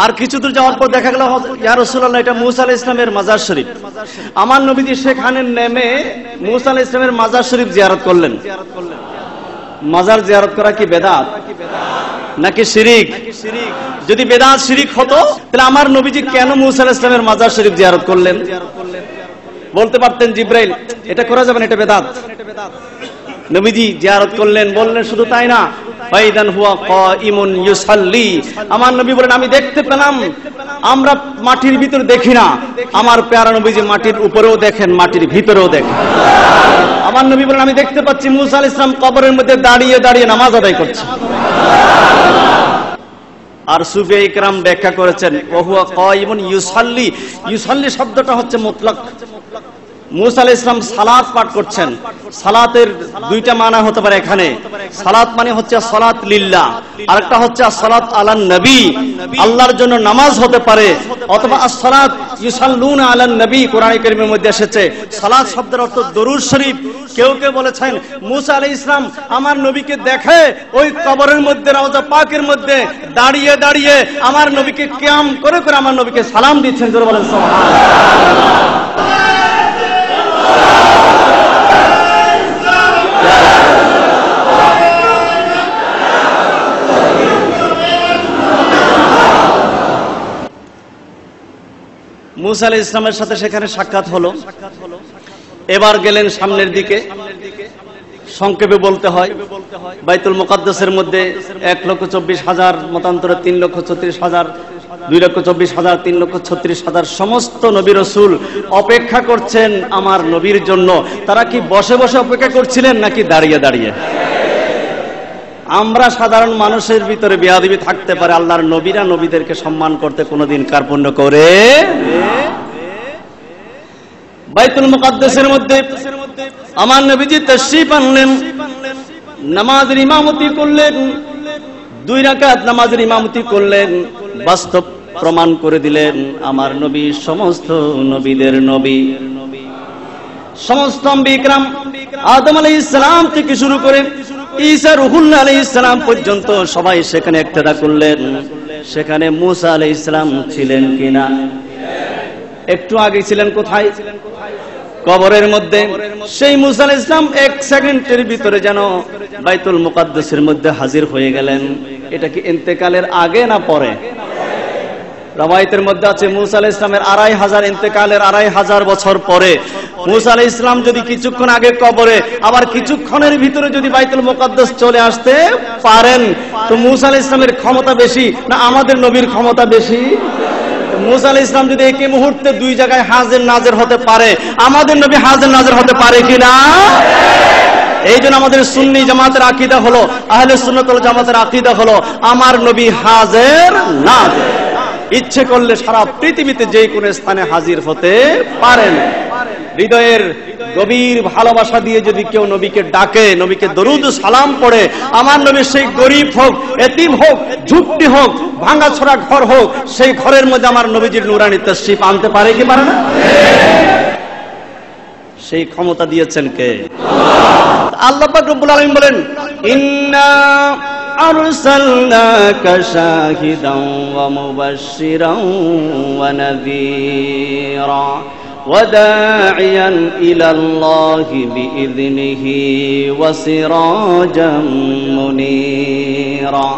আর কিছু দূর যাওয়ার পর দেখা গেল ইয়া রাসূলুল্লাহ, এটা মুসা আলাইহিস সালামের মাজার শরীফ। আমার নবীজি সেখানে নেমে মুসা আলাইহিস সালামের মাজার শরীফ জিয়ারত করলেন। মাজার জিয়ারত করা কি বেদাত নাকি শিরিক? যদি বেদাত শিরিক হতো তাহলে আমার নবীজি কেন মুসা আলাইহিস সালামের মাজার শরীফ জিয়ারত করলেন? বলতে পারতেন জিবরাইল এটা করা যাবে না, এটা বেদাত। নবীজি জিয়ারত করলেন, বললেন শুধু তাই না, ফাইদান হুয়া কাইমুন ইউসাল্লি, আমার নবী বলেন আমি দেখতে পেলাম, আমরা মাটির ভিতর দেখি না, আমার প্যারা নবীজি মাটির উপরেও দেখেন, মাটির ভিতরেও দেখেন। আমার নবী বলেন আমি দেখতে পাচ্ছি মুসা আলাইহিস সালাম কবরের মধ্যে দাঁড়িয়ে দাঁড়িয়ে নামাজ আদায় করছে। আর সুফি ইকরাম ব্যাখ্যা করেছেন ওয়া হুয়া কাইমুন ইউসাল্লি, ইউসাল্লি শব্দটা হচ্ছে মুতলাক। মুসা আলাইহিস সালাম সালাত পাঠ করছেন। সালাতের 2টা মানা হতে পারে এখানে। সালাত মানে হচ্ছে সালাত লিল্লাহ, আরেকটা হচ্ছে সালাত আলান নবী, আল্লাহর জন্য নামাজ হতে পারে, অথবা as-সালাত ইউসাল্লুনা আলান নবী, কোরআনে কারীমের মধ্যে এসেছে। সালাত শব্দের অর্থ দরুদ শরীফ। কেউ কেউ বলেছেন মুসা আলাইহিস সালাম আমার নবীকে দেখে ওই কবরের মধ্যে, রওজা পাকের মধ্যে দাঁড়িয়ে দাঁড়িয়ে আমার নবীকে কিয়াম করে করে আমার নবীকে সালাম দিচ্ছেন। জোরে বলেন সুবহানাল্লাহ। মুসা আলাইহিস সালামের সাথে সেখানে সাক্ষাৎ হলো। এবার গেলেন সামনের দিকে। সংক্ষেপে বলতে হয় বাইতুল মুকাদ্দাসের মধ্যে 1,24,000, মতান্তরে 3,36,000 2,24,000, 3,36,000 সমস্ত নবী রাসূল অপেক্ষা করছেন আমার নবীর জন্য। তারা কি বসে বসে অপেক্ষা করছিলেন নাকি দাঁড়িয়ে দাঁড়িয়ে? আমরা সাধারণ মানুষের ভিতরে বেয়াদবি থাকতে পারে, আল্লাহর নবীরা নবীদেরকে সম্মান করতে কোনোদিন কার্পণ্য করে। বাইতুল মুকাদ্দাসের মধ্যে আমার নবীজি তাশরীফ আনলেন, নামাজের ইমামতি করলেন, 2 রাকাত নামাজের ইমামতি করলেন, বাস্তব প্রমাণ করে দিলেন আমার নবী সমস্ত নবীদের নবী। সমস্ত আম্বিয়া ইকরাম আদম আলাইহিস সালাম থেকে শুরু করে ঈসা রূহুল্লাহ আলাইহিস সালাম পর্যন্ত সবাই সেখানে ইক্তেদা করলেন। সেখানে মূসা আলাইহিস সালাম ছিলেন কিনা? একটু আগে ছিলেন কোথায়? কবরের মধ্যে। সেই মূসা আলাইহিস সালাম 1 সেকেন্ডের ভিতরে যেন বাইতুল মুকাদ্দাসের মধ্যে হাজির হয়ে গেলেন। এটা কি ইন্তেকালের আগে না পরে? রওয়ায়াতের মধ্যে আছে মূসা আলাইহিস সালামের 2500 ইন্তেকালের 2500 বছর পরে মূসা আলাইহিস সালাম যদি কিছুক্ষণ আগে কবরে, আবার কিছুক্ষণের ভিতরে যদি বাইতুল মুকাদ্দাস চলে আসতে পারেন, তো মূসা আলাইহিস সালামের ক্ষমতা বেশি না আমাদের নবীর ক্ষমতা বেশি? মূসা আলাইহিস সালাম যদি একই মুহূর্তে 2 জায়গায় হাজির নাজির হতে পারে, আমাদের নবী হাজির নাজির হতে পারে কিনা? এই জন্য আমাদের সুন্নি জামাতের আকীদা হলো, আহলে সুন্নাত ওয়াল জামাতের আকীদা হলো আমার নবী হাজির নাজির। ইচ্ছে করলে সারা পৃথিবীতে যে কোনো স্থানে হাজির হতে পারেন। হৃদয়ের গভীর ভালোবাসা দিয়ে যদি কেউ নবীকে ডাকে, নবীকে দরুদ সালাম পড়ে, আমার নবী সেই গরিব হোক, এতিম হোক, ঝুপড়ি হোক, ভাঙাছড়া ঘর হোক, সেই ঘরের মধ্যে আমার নবীজির নূরানি তাশরীফ আনতে পারে কি পারে না? সেই ক্ষমতা দিয়েছেন কে? আল্লাহ পাক রব্বুল আলামিন বলেন, ইন্না আরসালনাকা শাহিদান ওয়া মুবাশশিরান ওয়া নাযীরা ওয়া দাঈয়ান ইলাল্লাহি বিইযনিহি ওয়া সিরাজাম মুনীরা।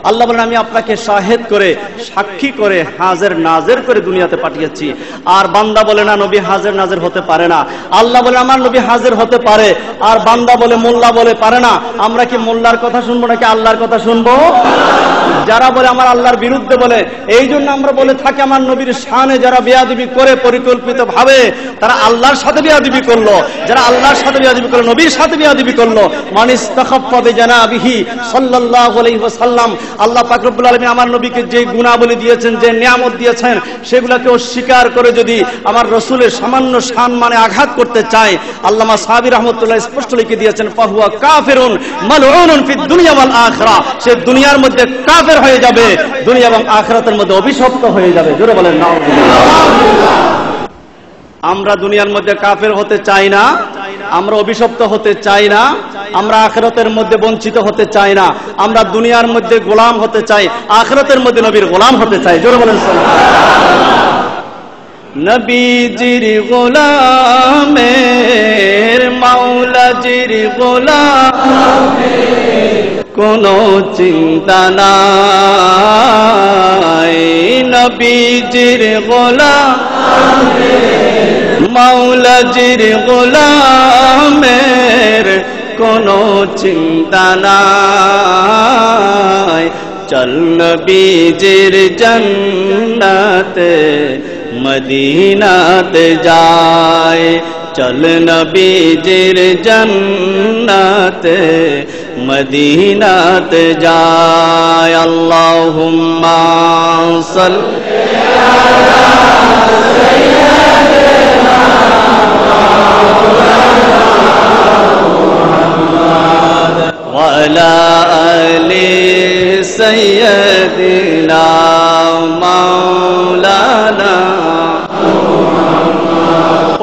আল্লাহ বলেন আমি আপনাকে শাহেদ করে, সাক্ষী করে, হাজির নাজির করে দুনিয়াতে পাঠিয়েছি। আর বান্দা বলে না নবী হাজির নাজির হতে পারে না। আল্লাহ বলে আমার নবী হাজির হতে পারে, আর বান্দা বলে, মোল্লা বলে পারে না। আমরা কি মোল্লার কথা শুনবো নাকি আল্লাহর কথা শুনবো? যারা বলে আমার আল্লাহর বিরুদ্ধে বলে, এই জন্য আমরা বলে থাকি আমার নবীর শানে যারা বেয়াদবি করে পরিকল্পিত ভাবে, তারা আল্লাহর সাথে বেয়াদবি করলো। যারা আল্লাহর সাথে বেয়াদবি করলো, নবীর সাথে বেয়াদবি করলো। মান ইস্তাখাফফা বিজানাবিহি সাল্লাল্লাহু আলাইহি ওয়াসাল্লাম। আল্লাহ পাক রব্বুল আলামিন আমার নবীকে যে গুণাবলী দিয়েছেন, যে নিয়ামত দিয়েছেন, সেগুলোকে অস্বীকার করে যদি আমার রাসূলের সামান্য সম্মানে আঘাত করতে চায়, আল্লামা সাহাবী রাহমাতুল্লাহ স্পষ্ট লিখে দিয়েছেন, ফাহুয়া কাফিরুন মালউনুন ফিদ দুনিয়া ওয়াল আখিরা। সে দুনিয়ার মধ্যে কাফের হয়ে যাবে, দুনিয়া এবং আখিরাতের মধ্যে অভিশপ্ত হয়ে যাবে। জোরে বলেন নাউযুবিল্লাহ। আমরা দুনিয়ার মধ্যে কাফের হতে চাই না, আমরা অভিশপ্ত হতে চাই না, আমরা আখিরাতের মধ্যে বঞ্চিত হতে চাই না। আমরা দুনিয়ার মধ্যে গোলাম হতে চাই, আখিরাতের মধ্যে নবীর গোলাম হতে চাই। জোরে বলেন সুবহানাল্লাহ। নবীজির গোলামের মাওলাজির গোলামের কোনো চিন্তা নাই। নবীজির গোলামের মাওলাজির গোলামের কোনো চিন্তা নাই। চল নবীজির জান্নাতে মদিনাতে যায়, চল নবীজির জান্নাতে মদিনাতে যায়। আল্লাহুম্মা সাল্লি আলা সাইয়্যিদিনা মুহাম্মাদ ওয়া আলা আলি সাইয়্যিদিনা মাওলানা।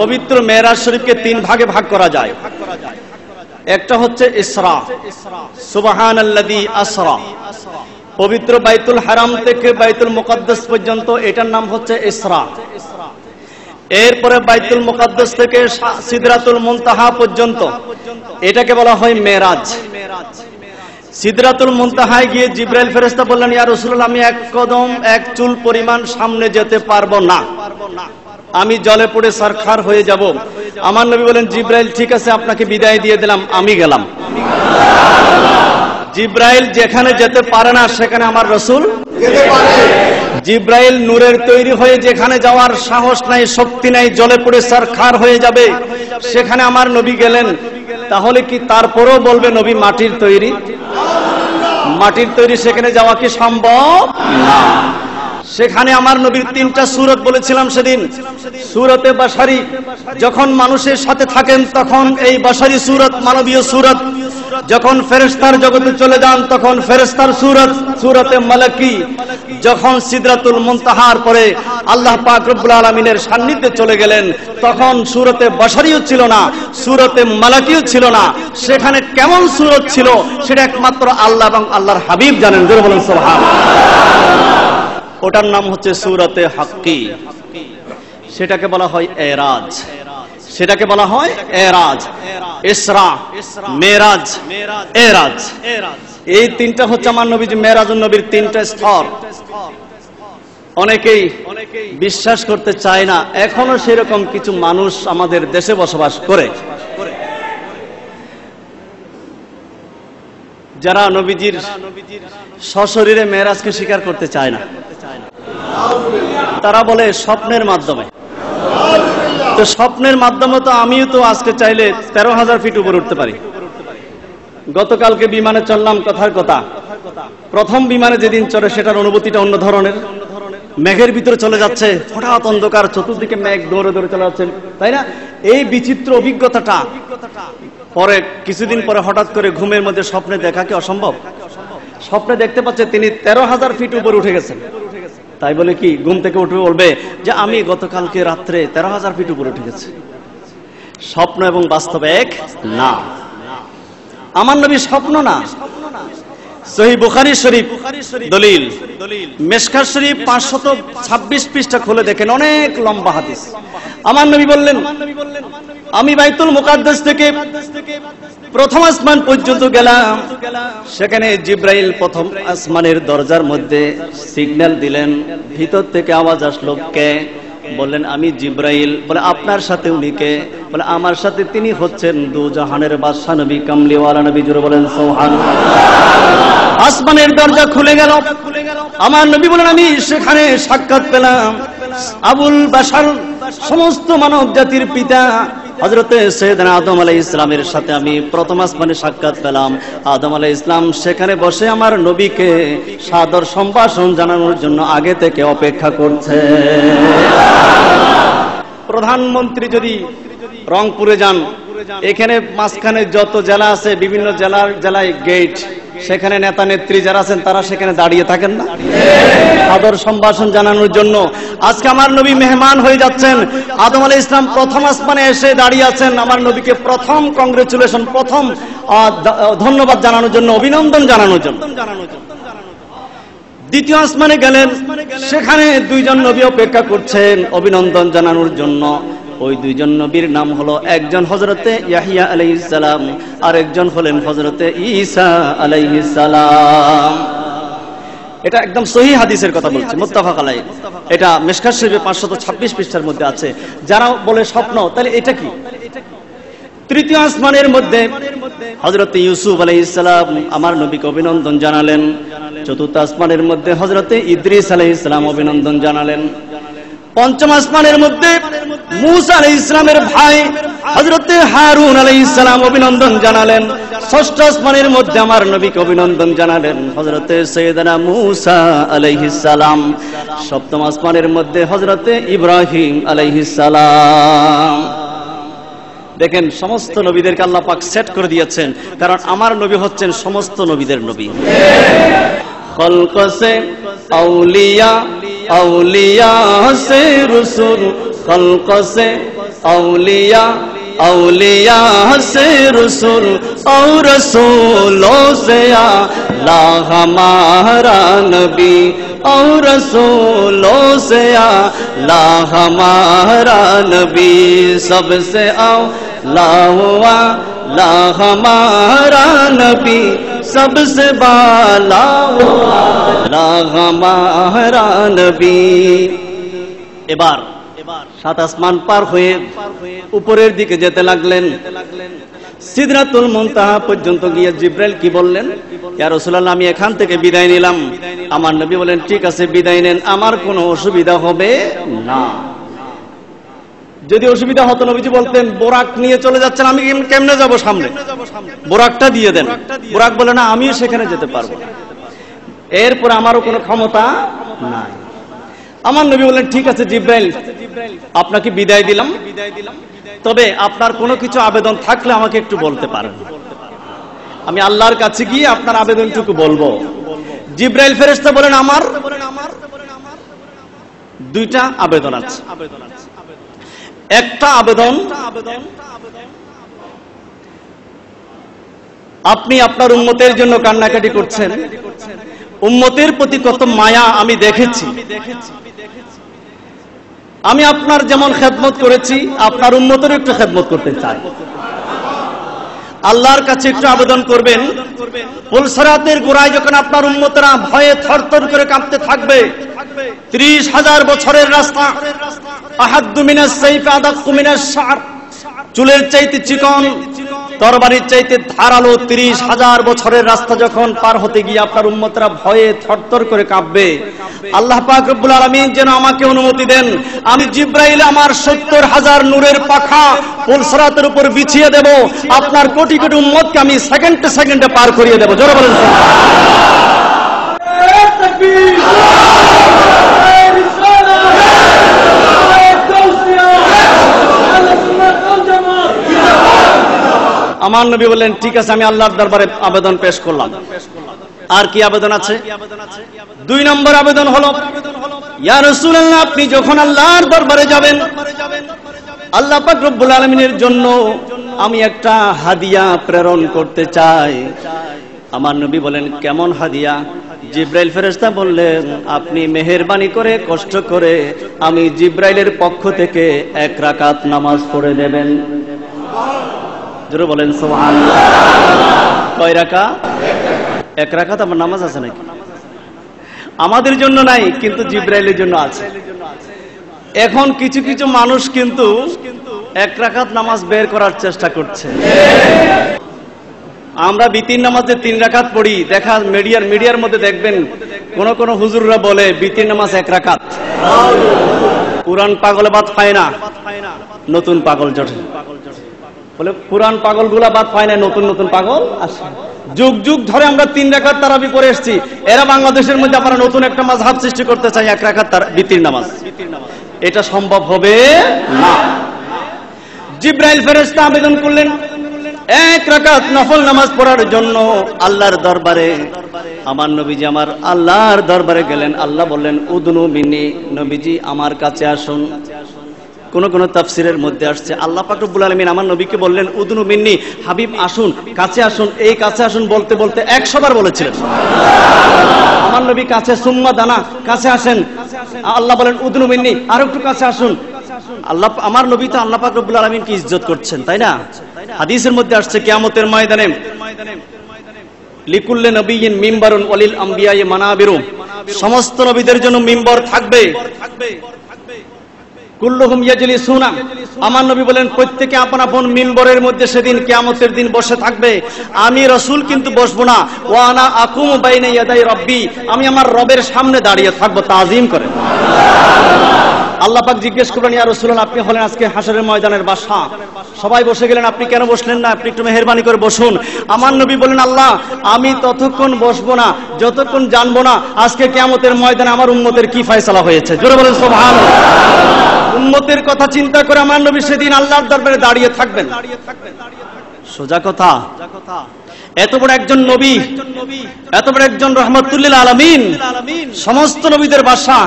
পবিত্র মেরাজ শরীফকে 3 ভাগে ভাগ করা যায়। একটা হচ্ছে ইসরা, সুবহানাল্লাযী আসরা। পবিত্র বাইতুল হারাম থেকে বাইতুল মুকাদ্দাস পর্যন্ত এটার নাম হচ্ছে ইসরা। এরপরে বাইতুল মুকাদ্দাস থেকে সিদরাতুল মুনতাহা পর্যন্ত এটাকে বলা হয় মেরাজ। সিদরাতুল মুনতাহায় গিয়ে জিবরাইল ফেরেশতা বললেন, ইয়া রাসূলুল্লাহ, আমি এক কদম, এক চুল পরিমাণ সামনে যেতে পারবো না, আমি জলে পড়ে সরখার হয়ে যাব। আমার নবী বলেন, জিবরাইল ঠিক আছে, আপনাকে বিদায় দিয়ে দিলাম, আমি গেলাম। জিবরাইল যেখানে যেতে পারে না সেখানে আমার রাসূল যেতে পারে। জিব্রাইল নূরের তৈরি হয়ে যেখানে যাওয়ার সাহস নাই, শক্তি নাই, জলে পড়ে ছারখার হয়ে যাবে, সেখানে আমার নবী গেলেন। তাহলে কি তারপরেও বলবে নবী মাটির তৈরি? মাটির তৈরি সেখানে যাওয়া কি সম্ভব? না। সেখানে আমার নবীর 3টা সূরত বলেছিলাম সেদিন। সূরতে বাশারি, যখন মানুষের সাথে থাকেন তখন এই বাশারি সূরত, মানবীয় সূরত। যখন ফেরেশতার জগতে চলে যান তখন ফেরেশতার সূরত, সূরতে মালাকি। যখন সিদরাতুল মুনতাহার পরে আল্লাহ পাক রব্বুল আলামিনের সান্নিধ্যে চলে গেলেন তখন সূরতে বাশারিও ছিল না, সূরতে মালাকিও ছিল না। সেখানে কেমন সূরত ছিল সেটা একমাত্র আল্লাহ এবং আল্লাহর হাবিব জানেন। জোরে বলেন সুবহানাল্লাহ। ওটার নাম হচ্ছে সূরতে হাক্কি। সেটাকে বলা হয় এরাজ, সেটাকে বলা হয় এরাজ, ইসরা, মেরাজ, এরাজ। এই 3টা হচ্ছে আমার নবীজি মেরাজুন নবীর 3টা স্তর। অনেকেই বিশ্বাস করতে চায় না, এখনো সেরকম কিছু মানুষ আমাদের দেশে বসবাস করে যারা নবীজির সশরীরে মেরাজকে স্বীকার করতে চায় না। তারা বলে স্বপ্নের মাধ্যমে। তো স্বপ্নের মাধ্যমে তো আমিও তো আজকে চাইলে 13,000 ফিট উপরে উঠতে পারি। গতকালকে বিমানে চললাম, কথার কথা, প্রথম বিমানে যেদিন চড়ে সেটার অনুভূতিটা অন্য ধরনের। মেঘের ভিতরে চলে যাচ্ছে, হঠাৎ অন্ধকার, চতুর্দিকে মেঘ দৌড়ে দৌড়ে চলে যাচ্ছেন, তাই না? এই বিচিত্র অভিজ্ঞতাটা পরে কিছুদিন পরে হঠাৎ করে ঘুমের মধ্যে স্বপ্নে দেখা কি অসম্ভব? স্বপ্নে দেখতে পাচ্ছে তিনি 13,000 ফিট উপরে উঠে গেছেন। তাই বলে কি ঘুম থেকে উঠে বলবে যে আমি গতকালকে রাত্রে 13,000 ফিট উপরে উঠে গেছি? স্বপ্ন এবং বাস্তব এক না। আমার নবী স্বপ্ন না। সহিহ বুখারী শরীফ দলিল, মিশকাত শরীফ 526 পৃষ্ঠা খুলে দেখেন, অনেক লম্বা হাদিস। আমার নবী বললেন, আমি বাইতুল মুকাদ্দাস থেকে প্রথম আসমান পর্যন্ত গেলাম। সেখানে জিব্রাইল প্রথম আসমানের দরজার মধ্যে সিগন্যাল দিলেন। ভিতর থেকে আওয়াজ আসলো, কে? বললেন আমি জিব্রাইল। বলে আপনার সাথে উনি কে? বলে আমার সাথে তিনি হচ্ছেন দু জাহানের বাদশা নবী, কামলিওয়ালা নবী। জোরে বলেন সুবহানাল্লাহ। আসমানের দরজা খুলে গেল। আমার নবী বলেন আমি সেখানে সাক্ষাৎ পেলাম আবুল বাশার, সমস্ত মানব জাতির পিতা হযরতে সাইয়েদনা আদম আলাইহিস সালামের সাথে আমি প্রথম আসমানে সাক্ষাৎ পেলাম। আদম আলাইহিস সালাম সেখানে বসে আমার নবীকে সাদর সম্ভাষণ জানানোর জন্য আগে থেকে অপেক্ষা করছে। প্রধানমন্ত্রী যদি রংপুরে যান, এখানে মাঝখানে যত জেলা আছে, বিভিন্ন জেলায় গেট, সেখানে নেতা নেত্রী যারা আছেন তারা সেখানে দাঁড়িয়ে থাকেন না সাদর সম্ভাষণ জানানোর জন্য। আজকে আমার নবী মেহমান হয়ে যাচ্ছেন। আদম আলাইহিস সালাম প্রথম আসমানে এসে দাঁড়িয়ে আছেন আমার নবীকে প্রথম কংগ্রেচুলেশন, প্রথম ধন্যবাদ জানানোর জন্য, অভিনন্দন জানানোর জন্য। দ্বিতীয় আসমানে গেলেন, সেখানে 2 জন নবী অপেক্ষা করছেন অভিনন্দন জানানোর জন্য। ওই 2 জন নবীর নাম হলো, একজন হযরতে ইয়াহইয়া আলাইহিস সালাম, আর একজন হলেন হযরতে ঈসা আলাইহিস সালাম। এটা একদম সহিহ হাদিসের কথা বলছি, মুত্তাফাক আলাইহি। এটা মিশকাত শরীফে 526 পৃষ্ঠার মধ্যে আছে। যারা বলে স্বপ্ন, তাহলে এটা কি? তৃতীয় আসমানের মধ্যে হযরতে ইউসুফ আলাইহিস সালাম আমার নবীকে অভিনন্দন জানালেন। চতুর্থ আসমানের মধ্যে হযরতে ইদ্রিস আলাইহিস সালাম অভিনন্দন জানালেন। পঞ্চম আসমানের মধ্যে মূসা আলাইহিস সালামের ভাই হযরতে হারুন আলাইহিস সালাম অভিনন্দন জানালেন। ষষ্ঠ আসমানের মধ্যে আমার নবীকে অভিনন্দন জানালেন হযরতে সাইয়েদনা মূসা আলাইহিস সালাম। সপ্তম আসমানের মধ্যে হযরতে ইব্রাহিম আলাইহিস সালাম। দেখেন সমস্ত নবীদেরকে আল্লাহ পাক সেট করে দিয়েছেন, কারণ আমার নবী হচ্ছেন সমস্ত নবীদের নবী। খলক সে আউলিয়া, আউলিয়া সে রসুল, খলক সে আউলিয়া, আউলিয়া সে রসুল, और रसूलों से आला हमारा नबी, और रसूलों से आला हमारा नबी, सबसे आला हुआ ला हमारा नबी, सबसे बाला हुआ ला हमारा नबी। এবার 7 আসমান পার হয়ে উপরের দিকে যেতে লাগলেন। সিদরাতুল মুনতাহা পর্যন্ত গিয়ে জিব্রাইল কি বললেন, ইয়া রাসূলুল্লাহ আমি এখান থেকে বিদায় নিলাম। আমার নবী বলেন ঠিক আছে বিদায় নেন, আমার কোনো অসুবিধা হবে না। যদি অসুবিধা হতো নবীজি বলতেন বোরাক নিয়ে চলে যাচ্ছেন, আমি কেমনে যাব সামনে, বোরাকটা দিয়ে দেন। বোরাক বলে না আমিও সেখানে যেতে পারবো, এরপর আমারও কোনো ক্ষমতা নাই। আমার নবী বললেন ঠিক আছে জিব্রাইল আপনাকে বিদায় দিলাম, তবে আপনার কোনো কিছু আবেদন থাকলে আমাকে একটু বলতে পারেন, আমি আল্লাহর কাছে গিয়ে আপনার আবেদনটুকু বলবো। জিব্রাইল ফেরেশতা বলেন আমার দুইটা আবেদন আছে। একটা আবেদন, আপনি আপনার উম্মতের জন্য কান্নাকাটি করছেন, উম্মতের প্রতি কত মায়া আমি দেখেছি, আমি আপনার যেমন খেদমত করেছি আপনার উম্মতেরও একটু খেদমত করতে চাই। আল্লাহর কাছে একটু আবেদন করবেন, পুলসরাতের গোড়ায় যখন আপনার উম্মতেরা ভয়ে থরথর করে কাঁপতে থাকবে, 30,000 বছরের রাস্তা, আহাদ্দু মিনাস সাইফি আদাক্কু মিনাস শা'r, চুলের চাইতে চিকন, তরবারির চাইতে ধারালো 30,000 বছরের রাস্তা যখন পার হতে গিয়ে আপনার উম্মতরা ভয়ে থরথর করে কাঁপবে, আল্লাহ পাক রব্বুল আলামিন যেন আমাকে অনুমতি দেন, আমি জিব্রাইল আমার 70,000 নূরের পাখা পুলসরাতের উপর বিছিয়ে দেব, আপনার কোটি কোটি উম্মতকে আমি সেকেন্ডে সেকেন্ডে পার করিয়ে দেব। জোরে বলেন আমার নবী বললেন ঠিক আছে আমি আল্লাহর দরবারে আবেদন পেশ করলাম। আর কি আবেদন আছে? 2 নম্বর আবেদন হলো, ইয়া রাসূলুল্লাহ আপনি যখন আল্লাহর দরবারে যাবেন, আল্লাহ পাক রব্বুল আলামিনের জন্য আমি একটা হাদিয়া প্রেরণ করতে চাই। আমার নবী বলেন কেমন হাদিয়া? জিব্রাইল ফেরেশতা বললেন আপনি মেহেরবানি করে কষ্ট করে আমি জিব্রাইলের পক্ষ থেকে 1 রাকাত নামাজ পড়ে দেবেন। জোরে বলেন সুবহানাল্লাহ। কয় রাকাত? 1 রাকাত। আমার নামাজ আছে নাকি? আমাদের জন্য নাই, কিন্তু জিব্রাইলের জন্য আছে। এখন কিছু কিছু মানুষ কিন্তু 1 রাকাত নামাজ বের করার চেষ্টা করছে। আমরা বিতির নামাজে 3 রাকাত পড়ি, দেখা মিডিয়ার মধ্যে দেখবেন কোন কোন হুজুররা বলে বিতির নামাজ 1 রাকাত। পুরান পাগলে বাদ পায় না, নতুন পাগল জটে। বলে পুরান পাগলগুলা বাদ পায় না, নতুন নতুন পাগল আসে। যুগ যুগ ধরে আমরা 3 রাকাত তারাবি পড়ে এসেছি, এরা বাংলাদেশের মধ্যে আমরা নতুন একটা মাযহাব সৃষ্টি করতে চাই 1 রাকাত বিতির নামাজ। এটা সম্ভব হবে না। জিব্রাইল ফেরেশতা আবেদন করলেন 1 রাকাত নফল নামাজ পড়ার জন্য আল্লাহর দরবারে। আমার নবীজি আমার আল্লাহর দরবারে গেলেন, আল্লাহ বললেন উদনু মিন্নি, নবীজি আমার কাছে আসুন। কোন কোন তাফসিরের মধ্যে আসছে আল্লাহ পাক রব্বুল আলামিন আমার নবীকে বললেন উদনু মিন্নি, হাবিব আসুন, কাছে আসুন। এই কাছে আসুন বলতে বলতে 100 বার বলেছিলেন। আমার নবী কাছে, সুম্মা দানা, কাছে আসেন। আল্লাহ বলেন উদনু মিন্নি, আর একটু কাছে আসুন। আল্লাহ আমার নবী তো আল্লাহ পাক রব্বুল আলামিনকে ইজ্জত করছেন, তাই না? হাদিসের মধ্যে আসছে কিয়ামতের ময়দানে লিকুল্লি নবিয়্যিন মিম্বারুন ওয়ালিল আমবিয়াই মানাবিরু, সমস্ত নবীদের জন্য মিম্বর থাকবে। কুল্লুহুম ইয়াজলিসুনা, আমার নবী বলেন প্রত্যেকে আপন আপন মিম্বরের মধ্যে সেদিন কিয়ামতের দিন বসে থাকবে। আমি রাসূল কিন্তু বসবো না। ওয়া আনা আকুমু বাইনা ইয়াদাই রাব্বি, আমি আমার রবের সামনে দাঁড়িয়ে থাকবো তাজিম করে। আল্লাহ পাক জিজ্ঞেস করলেন ইয়া রাসূলুল্লাহ আপনি হলেন আজকে হাশরের ময়দানের বাদশা, সবাই বসে গেলেন, আপনি কেন বসলেন না? আপনি একটু মেহেরবানি করে বসুন। আমার নবী বলেন আল্লাহ আমি ততক্ষণ বসবো না যতক্ষণ জানবো না আজকে কিয়ামতের ময়দানে আমার উম্মতের কি ফয়সালা হয়েছে। জোরে বলেন সুবহানাল্লাহ। উম্মতের কথা চিন্তা করে আমার নবী সেদিন আল্লাহর দরবারে দাঁড়িয়ে থাকবেন। সোজা কথা। এত বড় একজন নবী, এত বড় একজন রাহমাতুল লিল আলামিন, সমস্ত নবীদের বাদশা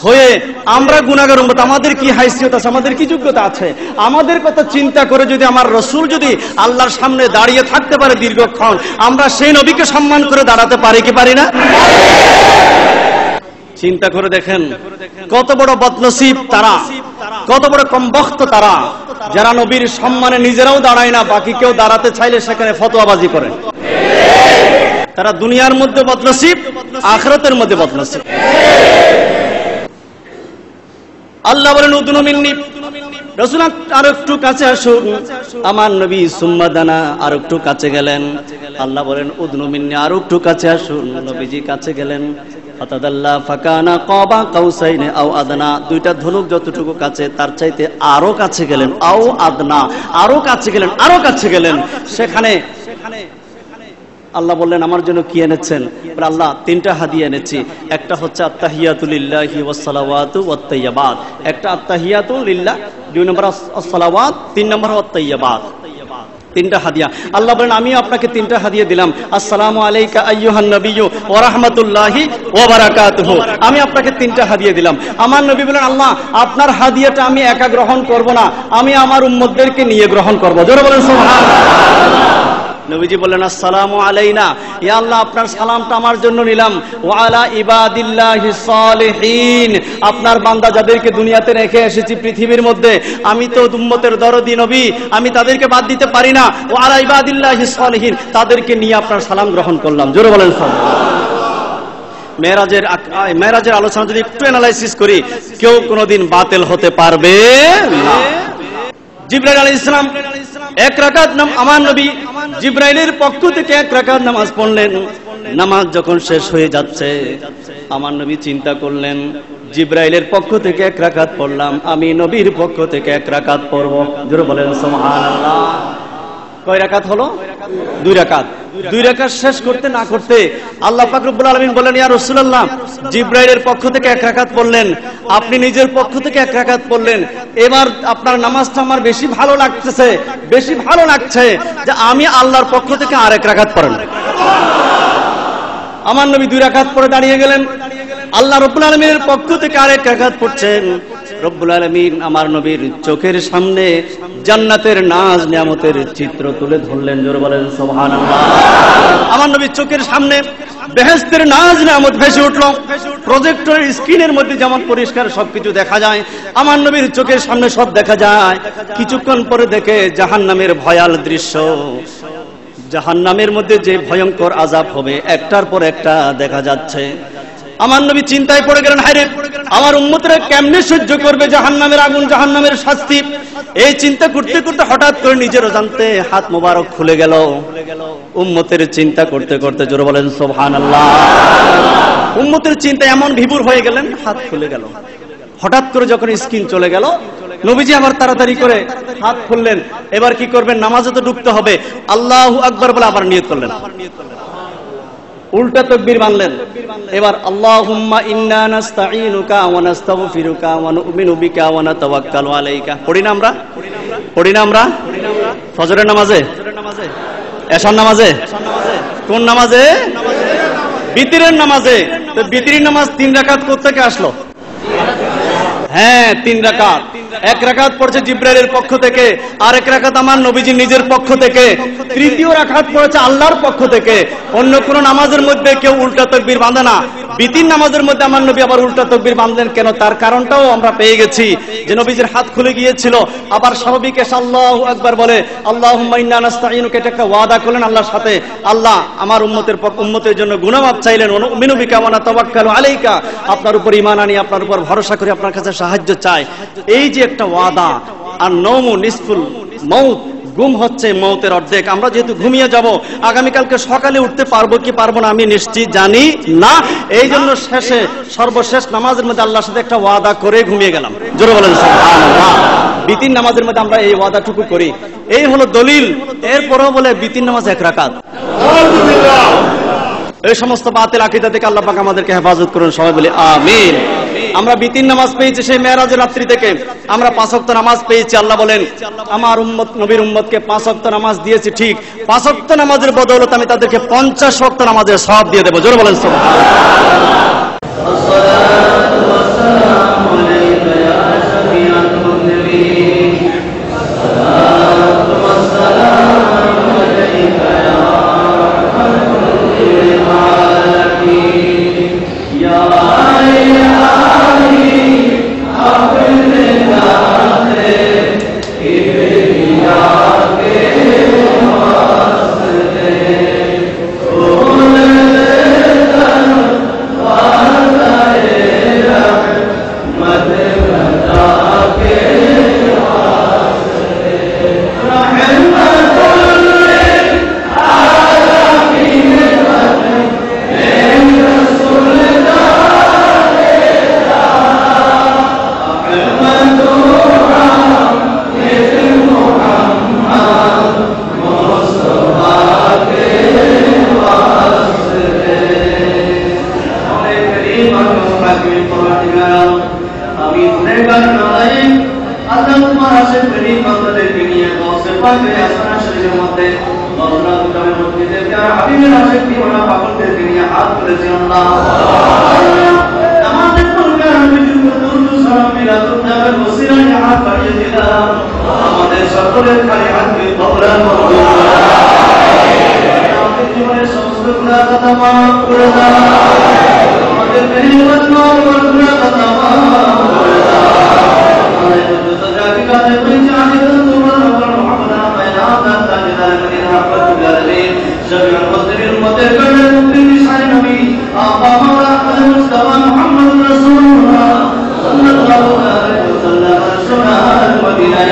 হয়ে আমরা গুনাহগার উম্মত, আমাদের কি হাইসিয়ত আছে, আমাদের কি যোগ্যতা আছে? আমাদের কথা চিন্তা করে যদি আমার রাসূল যদি আল্লাহর সামনে দাঁড়িয়ে থাকতে পারে দীর্ঘক্ষণ, আমরা সেই নবীকে সম্মান করে দাঁড়াতে পারি কি পারি না? চিন্তা করে দেখেন কত বড় বদনসিব তারা, কত বড় কমবখ্ত তারা, যারা নবীর সম্মানে নিজেরাও দাঁড়ায় না, বাকি কেউ দাঁড়াতে চাইলে সেখানে ফতোয়াবাজি করে। তারা দুনিয়ার মধ্যে বদনসিব, আখিরাতের মধ্যে বদনসিব। আল্লাহ বলেন উদনু মিন্নি, রাসূল আরো একটু কাছে আসুন। আমার নবী সুম্মা দানা আরো একটু কাছে গেলেন। আল্লাহ বলেন উদনু মিন্নি, আরো একটু কাছে আসুন। নবীজি কাছে গেলেন। ফাতাদাল্লা ফাকানা কাবা কাউসাইনি আও আদনা, দুইটা ধনুক যতটুকু কাছে তার চাইতে আরো কাছে গেলেন। আও আদনা, আরো কাছে গেলেন, আরো কাছে গেলেন। সেখানে আল্লাহ বললেন আমার জন্য কি এনেছেন? বলে আল্লাহ তিনটা হাদিয়া এনেছি। একটা হচ্ছে আত্তাহিয়াতু লিল্লাহি ওয়াস সালাওয়াতু ওয়াত তাইয়্যিবাত, একটা আত্তাহিয়াতু লিল্লাহ, দুই নম্বর আস-সালাওয়াত, তিন নম্বর ওয়াত তাইয়্যিবাত। তিনটা হাদিয়া। আল্লাহ বলেন আমি আপনাকে তিনটা হাদিয়া দিলাম। আসসালামু আলাইকা আইয়ুহান নাবিয়্যু ওয়া রাহমাতুল্লাহি ওয়া বারাকাতুহু, আমি আপনাকে তিনটা হাদিয়া দিলাম। আমার নবী বলেন আল্লাহ আপনার হাদিয়াটা আমি একা গ্রহণ করব না, আমি আমার উম্মতদেরকে নিয়ে গ্রহণ করব। জোরে বলেন সুবহানাল্লাহ। নবীজি বললেন আসসালামু আলাইনা, ইয়া আল্লাহ আপনার সালামটা আমার জন্য নিলাম। ওয়া আলা ইবাদিল্লাহিস সালিহিন, আপনার বান্দা যাদেরকে দুনিয়াতে রেখে এসেছি পৃথিবীর মধ্যে, আমি তো উম্মতের দরদি নবী, আমি তাদেরকে বাদ দিতে পারি না। ওয়া আলা ইবাদিল্লাহিস সালিহিন, তাদেরকে নিয়ে আপনার সালাম গ্রহণ করলাম। জোরে বলেন সুবহানাল্লাহ। মেরাজের আলোচনা যদি একটু অ্যানালাইসিস করি, কেউ কোনোদিন বাতিল হতে পারবে না। জিবরাইল আলাইহিস সালাম এক রাকাত আমার নবী জিবরাইলের পক্ষ থেকে এক রাকাত নামাজ পড়লেন। নামাজ যখন শেষ হয়ে যাচ্ছে আমার নবী চিন্তা করলেন জিবরাইলের পক্ষ থেকে এক রাকাত পড়লাম, আমি নবীর পক্ষ থেকে এক রাকাত পড়ব। জোরে বলেন সুবহানাল্লাহ। কয় রাকাত হলো? দুই রাকাত। দুই রাকাত শেষ করতে না করতে আল্লাহ পাক রব্বুল আলামিন বলেন ইয়া রাসূলুল্লাহ, জিবরাইলের পক্ষ থেকে এক রাকাত পড়লেন, আপনি নিজের পক্ষ থেকে এক রাকাত পড়লেন, এবার আপনার নামাজটা আমার বেশি ভালো লাগতেছে, বেশি ভালো লাগছে যে আমি আল্লাহর পক্ষ থেকে আরেক রাকাত পড়েন। আমার নবী দুই রাকাত পড়ে দাঁড়িয়ে গেলেন। আল্লাহ রব্বুল আলামিনের পক্ষ থেকে আরেক রাকাত পড়ছেন। রব্বুল আলামিন আমার নবীর চোখের সামনে জান্নাতের নাজ নিয়ামতের চিত্র তুলে ধরলেন। জোরে বলেন সুবহানাল্লাহ। আমার নবীর চোখের সামনে বেহেশতের নাজ নিয়ামত ভেসে উঠল। প্রজেক্টরের স্ক্রিনের মধ্যে যেমন পরিষ্কার সবকিছু দেখা যায়, আমার নবীর চোখের সামনে সব দেখা যায়। কিছুক্ষণ পরে দেখে জাহান্নামের ভয়াল দৃশ্য, জাহান্নামের মধ্যে যে ভয়ঙ্কর আযাব হবে একটার পর একটা দেখা যাচ্ছে। আমার নবী চিন্তায় পড়ে গেলেন, হায়রে আমার উম্মতরা কেমনে সহ্য করবে জাহান্নামের আগুন, জাহান্নামের শাস্তি। এই চিন্তা করতে করতে হঠাৎ করে নিজের অজান্তে হাত মোবারক খুলে গেল। উম্মতের চিন্তা করতে করতে জোরে বলেন সুবহানাল্লাহ। উম্মতের চিন্তা এমন বিভোর হয়ে গেলেন, হাত খুলে গেল। হঠাৎ করে যখন স্ক্রিন চলে গেল, নবীজি আবার তাড়াতাড়ি করে হাত খুললেন। এবার কি করবেন? নামাজে তো ঢুকতে হবে। আল্লাহু আকবার বলে আবার নিয়ত করলেন, উল্টা তাকবীর বাঁধলেন। এবার আল্লাহুম্মা ইন্না নাস্তাঈনুকা ওয়া নাস্তাগফিরুকা ওয়া নু'মিনু বিকা ওয়া নাতাওয়াক্কালু আলাইকা। পড়ি না আমরা? পড়ি না আমরা? ফজরের নামাজে, এশার নামাজে, কোন নামাজে? বিতরের নামাজে। তো বিতরের নামাজ 3 রাকাত কোথা থেকে আসলো? হ্যাঁ 3 রাকাত। এক রাকাত পড়ছে জিবরাইলের পক্ষ থেকে, আর এক রাকাত আমার নবীজি নিজের পক্ষ থেকে, তৃতীয় রাকাত পড়েছে আল্লাহর পক্ষ থেকে। অন্য কোন নামাজের মধ্যে কেউ উল্টা তাকবীর বাঁধে না, বিতির নামাজের মধ্যে আমার নবী আবার উল্টা তাকবীর বাঁধলেন কেন? তার কারণটাও আমরা পেয়ে গেছি যে নবীজির হাত খুলে গিয়েছিল। আবার স্বাভাবিক এসে আল্লাহু আকবার বলে আল্লাহুম্মা ইন্না নাস্তাঈনুকা, এটা একটা ওয়াদা করলেন আল্লাহর সাথে। আল্লাহ আমার উম্মতের জন্য গুনাহমাফ চাইলেন। ওয়া নু'মিনু বিকা ওয়া নাতাওয়াক্কালু আলাইকা, আপনার উপর ঈমান আনি, আপনার উপর ভরসা করি, আপনার কাছে সাহায্য চাই। এই যে একটা ওয়াদা। আর নওমু নিসফুল মাউত, ঘুম হচ্ছে মওতের অর্ধেক। আমরা যেহেতু ঘুমিয়ে যাব, আগামীকালকে সকালে উঠতে পারবো কি পারবো না আমি নিশ্চিত জানি না। এই জন্য সর্বশেষ নামাজের মধ্যে আল্লাহর সাথে একটা ওয়াদা করে ঘুমিয়ে গেলাম। জোরে বলেন সুবহানাল্লাহ। বিতির নামাজের মধ্যে আমরা এই ওয়াদাটুকু করি, এই হলো দলিল। এরপরও বলে বিতির নামাজ 1 রাকাত। এই সমস্ত বাতিল আকীদা থেকে আল্লাহ পাক আমাদেরকে হেফাজত করুন, সবাই বলি আমিন। আমরা বিতির নামাজ পেয়েছি সেই মেরাজের রাত্রি থেকে, আমরা 5 ওয়াক্ত নামাজ পেয়েছি। আল্লাহ বলেন আমার উম্মত নবীর উম্মতকে 5 ওয়াক্ত নামাজ দিয়েছি, ঠিক 5 ওয়াক্ত নামাজের বদৌলতে আমি তাদেরকে 50 ওয়াক্ত নামাজের সওয়াব দিয়ে দেব। জোরে বলেন সুবহানাল্লাহ। প্রেমিক বান্দাদেরকে নিয়ে গাউসে পাকের আসমান শরীফের মধ্যে হযরত কামেল মুক্তিদেরকে আর হাবিবের আশিক দিওয়ানা পাগলদেরকে নিয়ে হাত তুলেছি আল্লাহ। আমাদের পূর্বে আমি যুদ্ধ সালাম মিলাদুন নবীর ওসিলায় হাত বাড়িয়ে দিলাম। আমাদের সকলের খালি হাতকে কবুল করুন। আমাদের জীবনের সমস্ত গুনাহ খাতা মাফ করে দাও। আমাদের মেহমান মাফ করে দাও। جميع المسلمين المتكلم بلسان النبي اللهم صل على محمد رسول الله صلى الله عليه وسلم سنة المدينة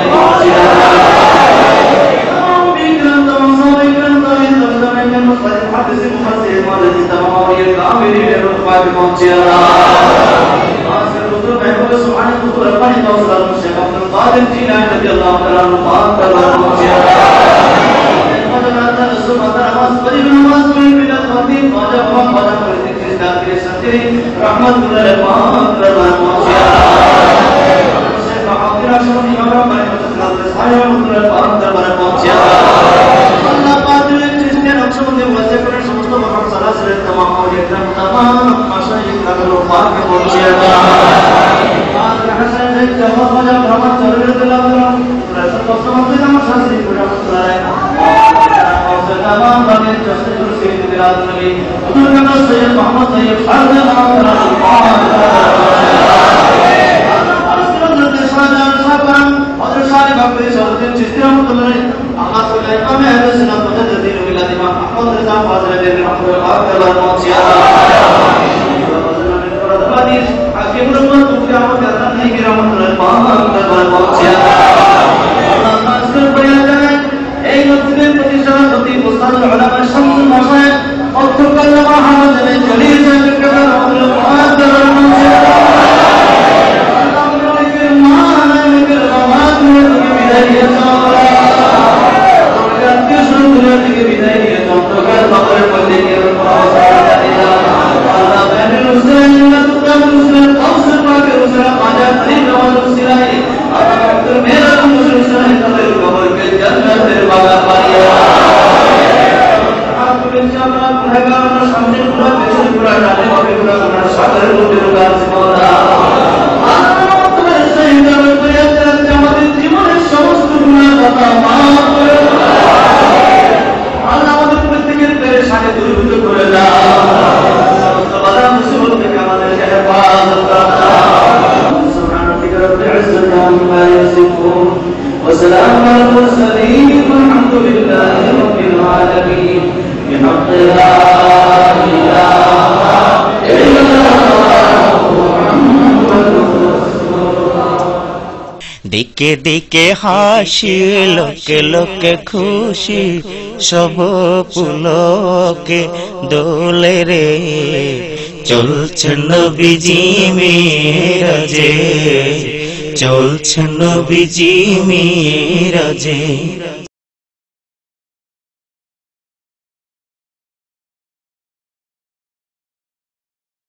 وسلام على المرسلين والحمد لله رب العالمين بحق لا إله إلا الله محمد رسول الله। দিকে দিকে হাসি লোকে লোকে খুশি সব পুলকে দোলে রে চলছে নবীজি মিরাজে চলছে নবীজি মিরাজে।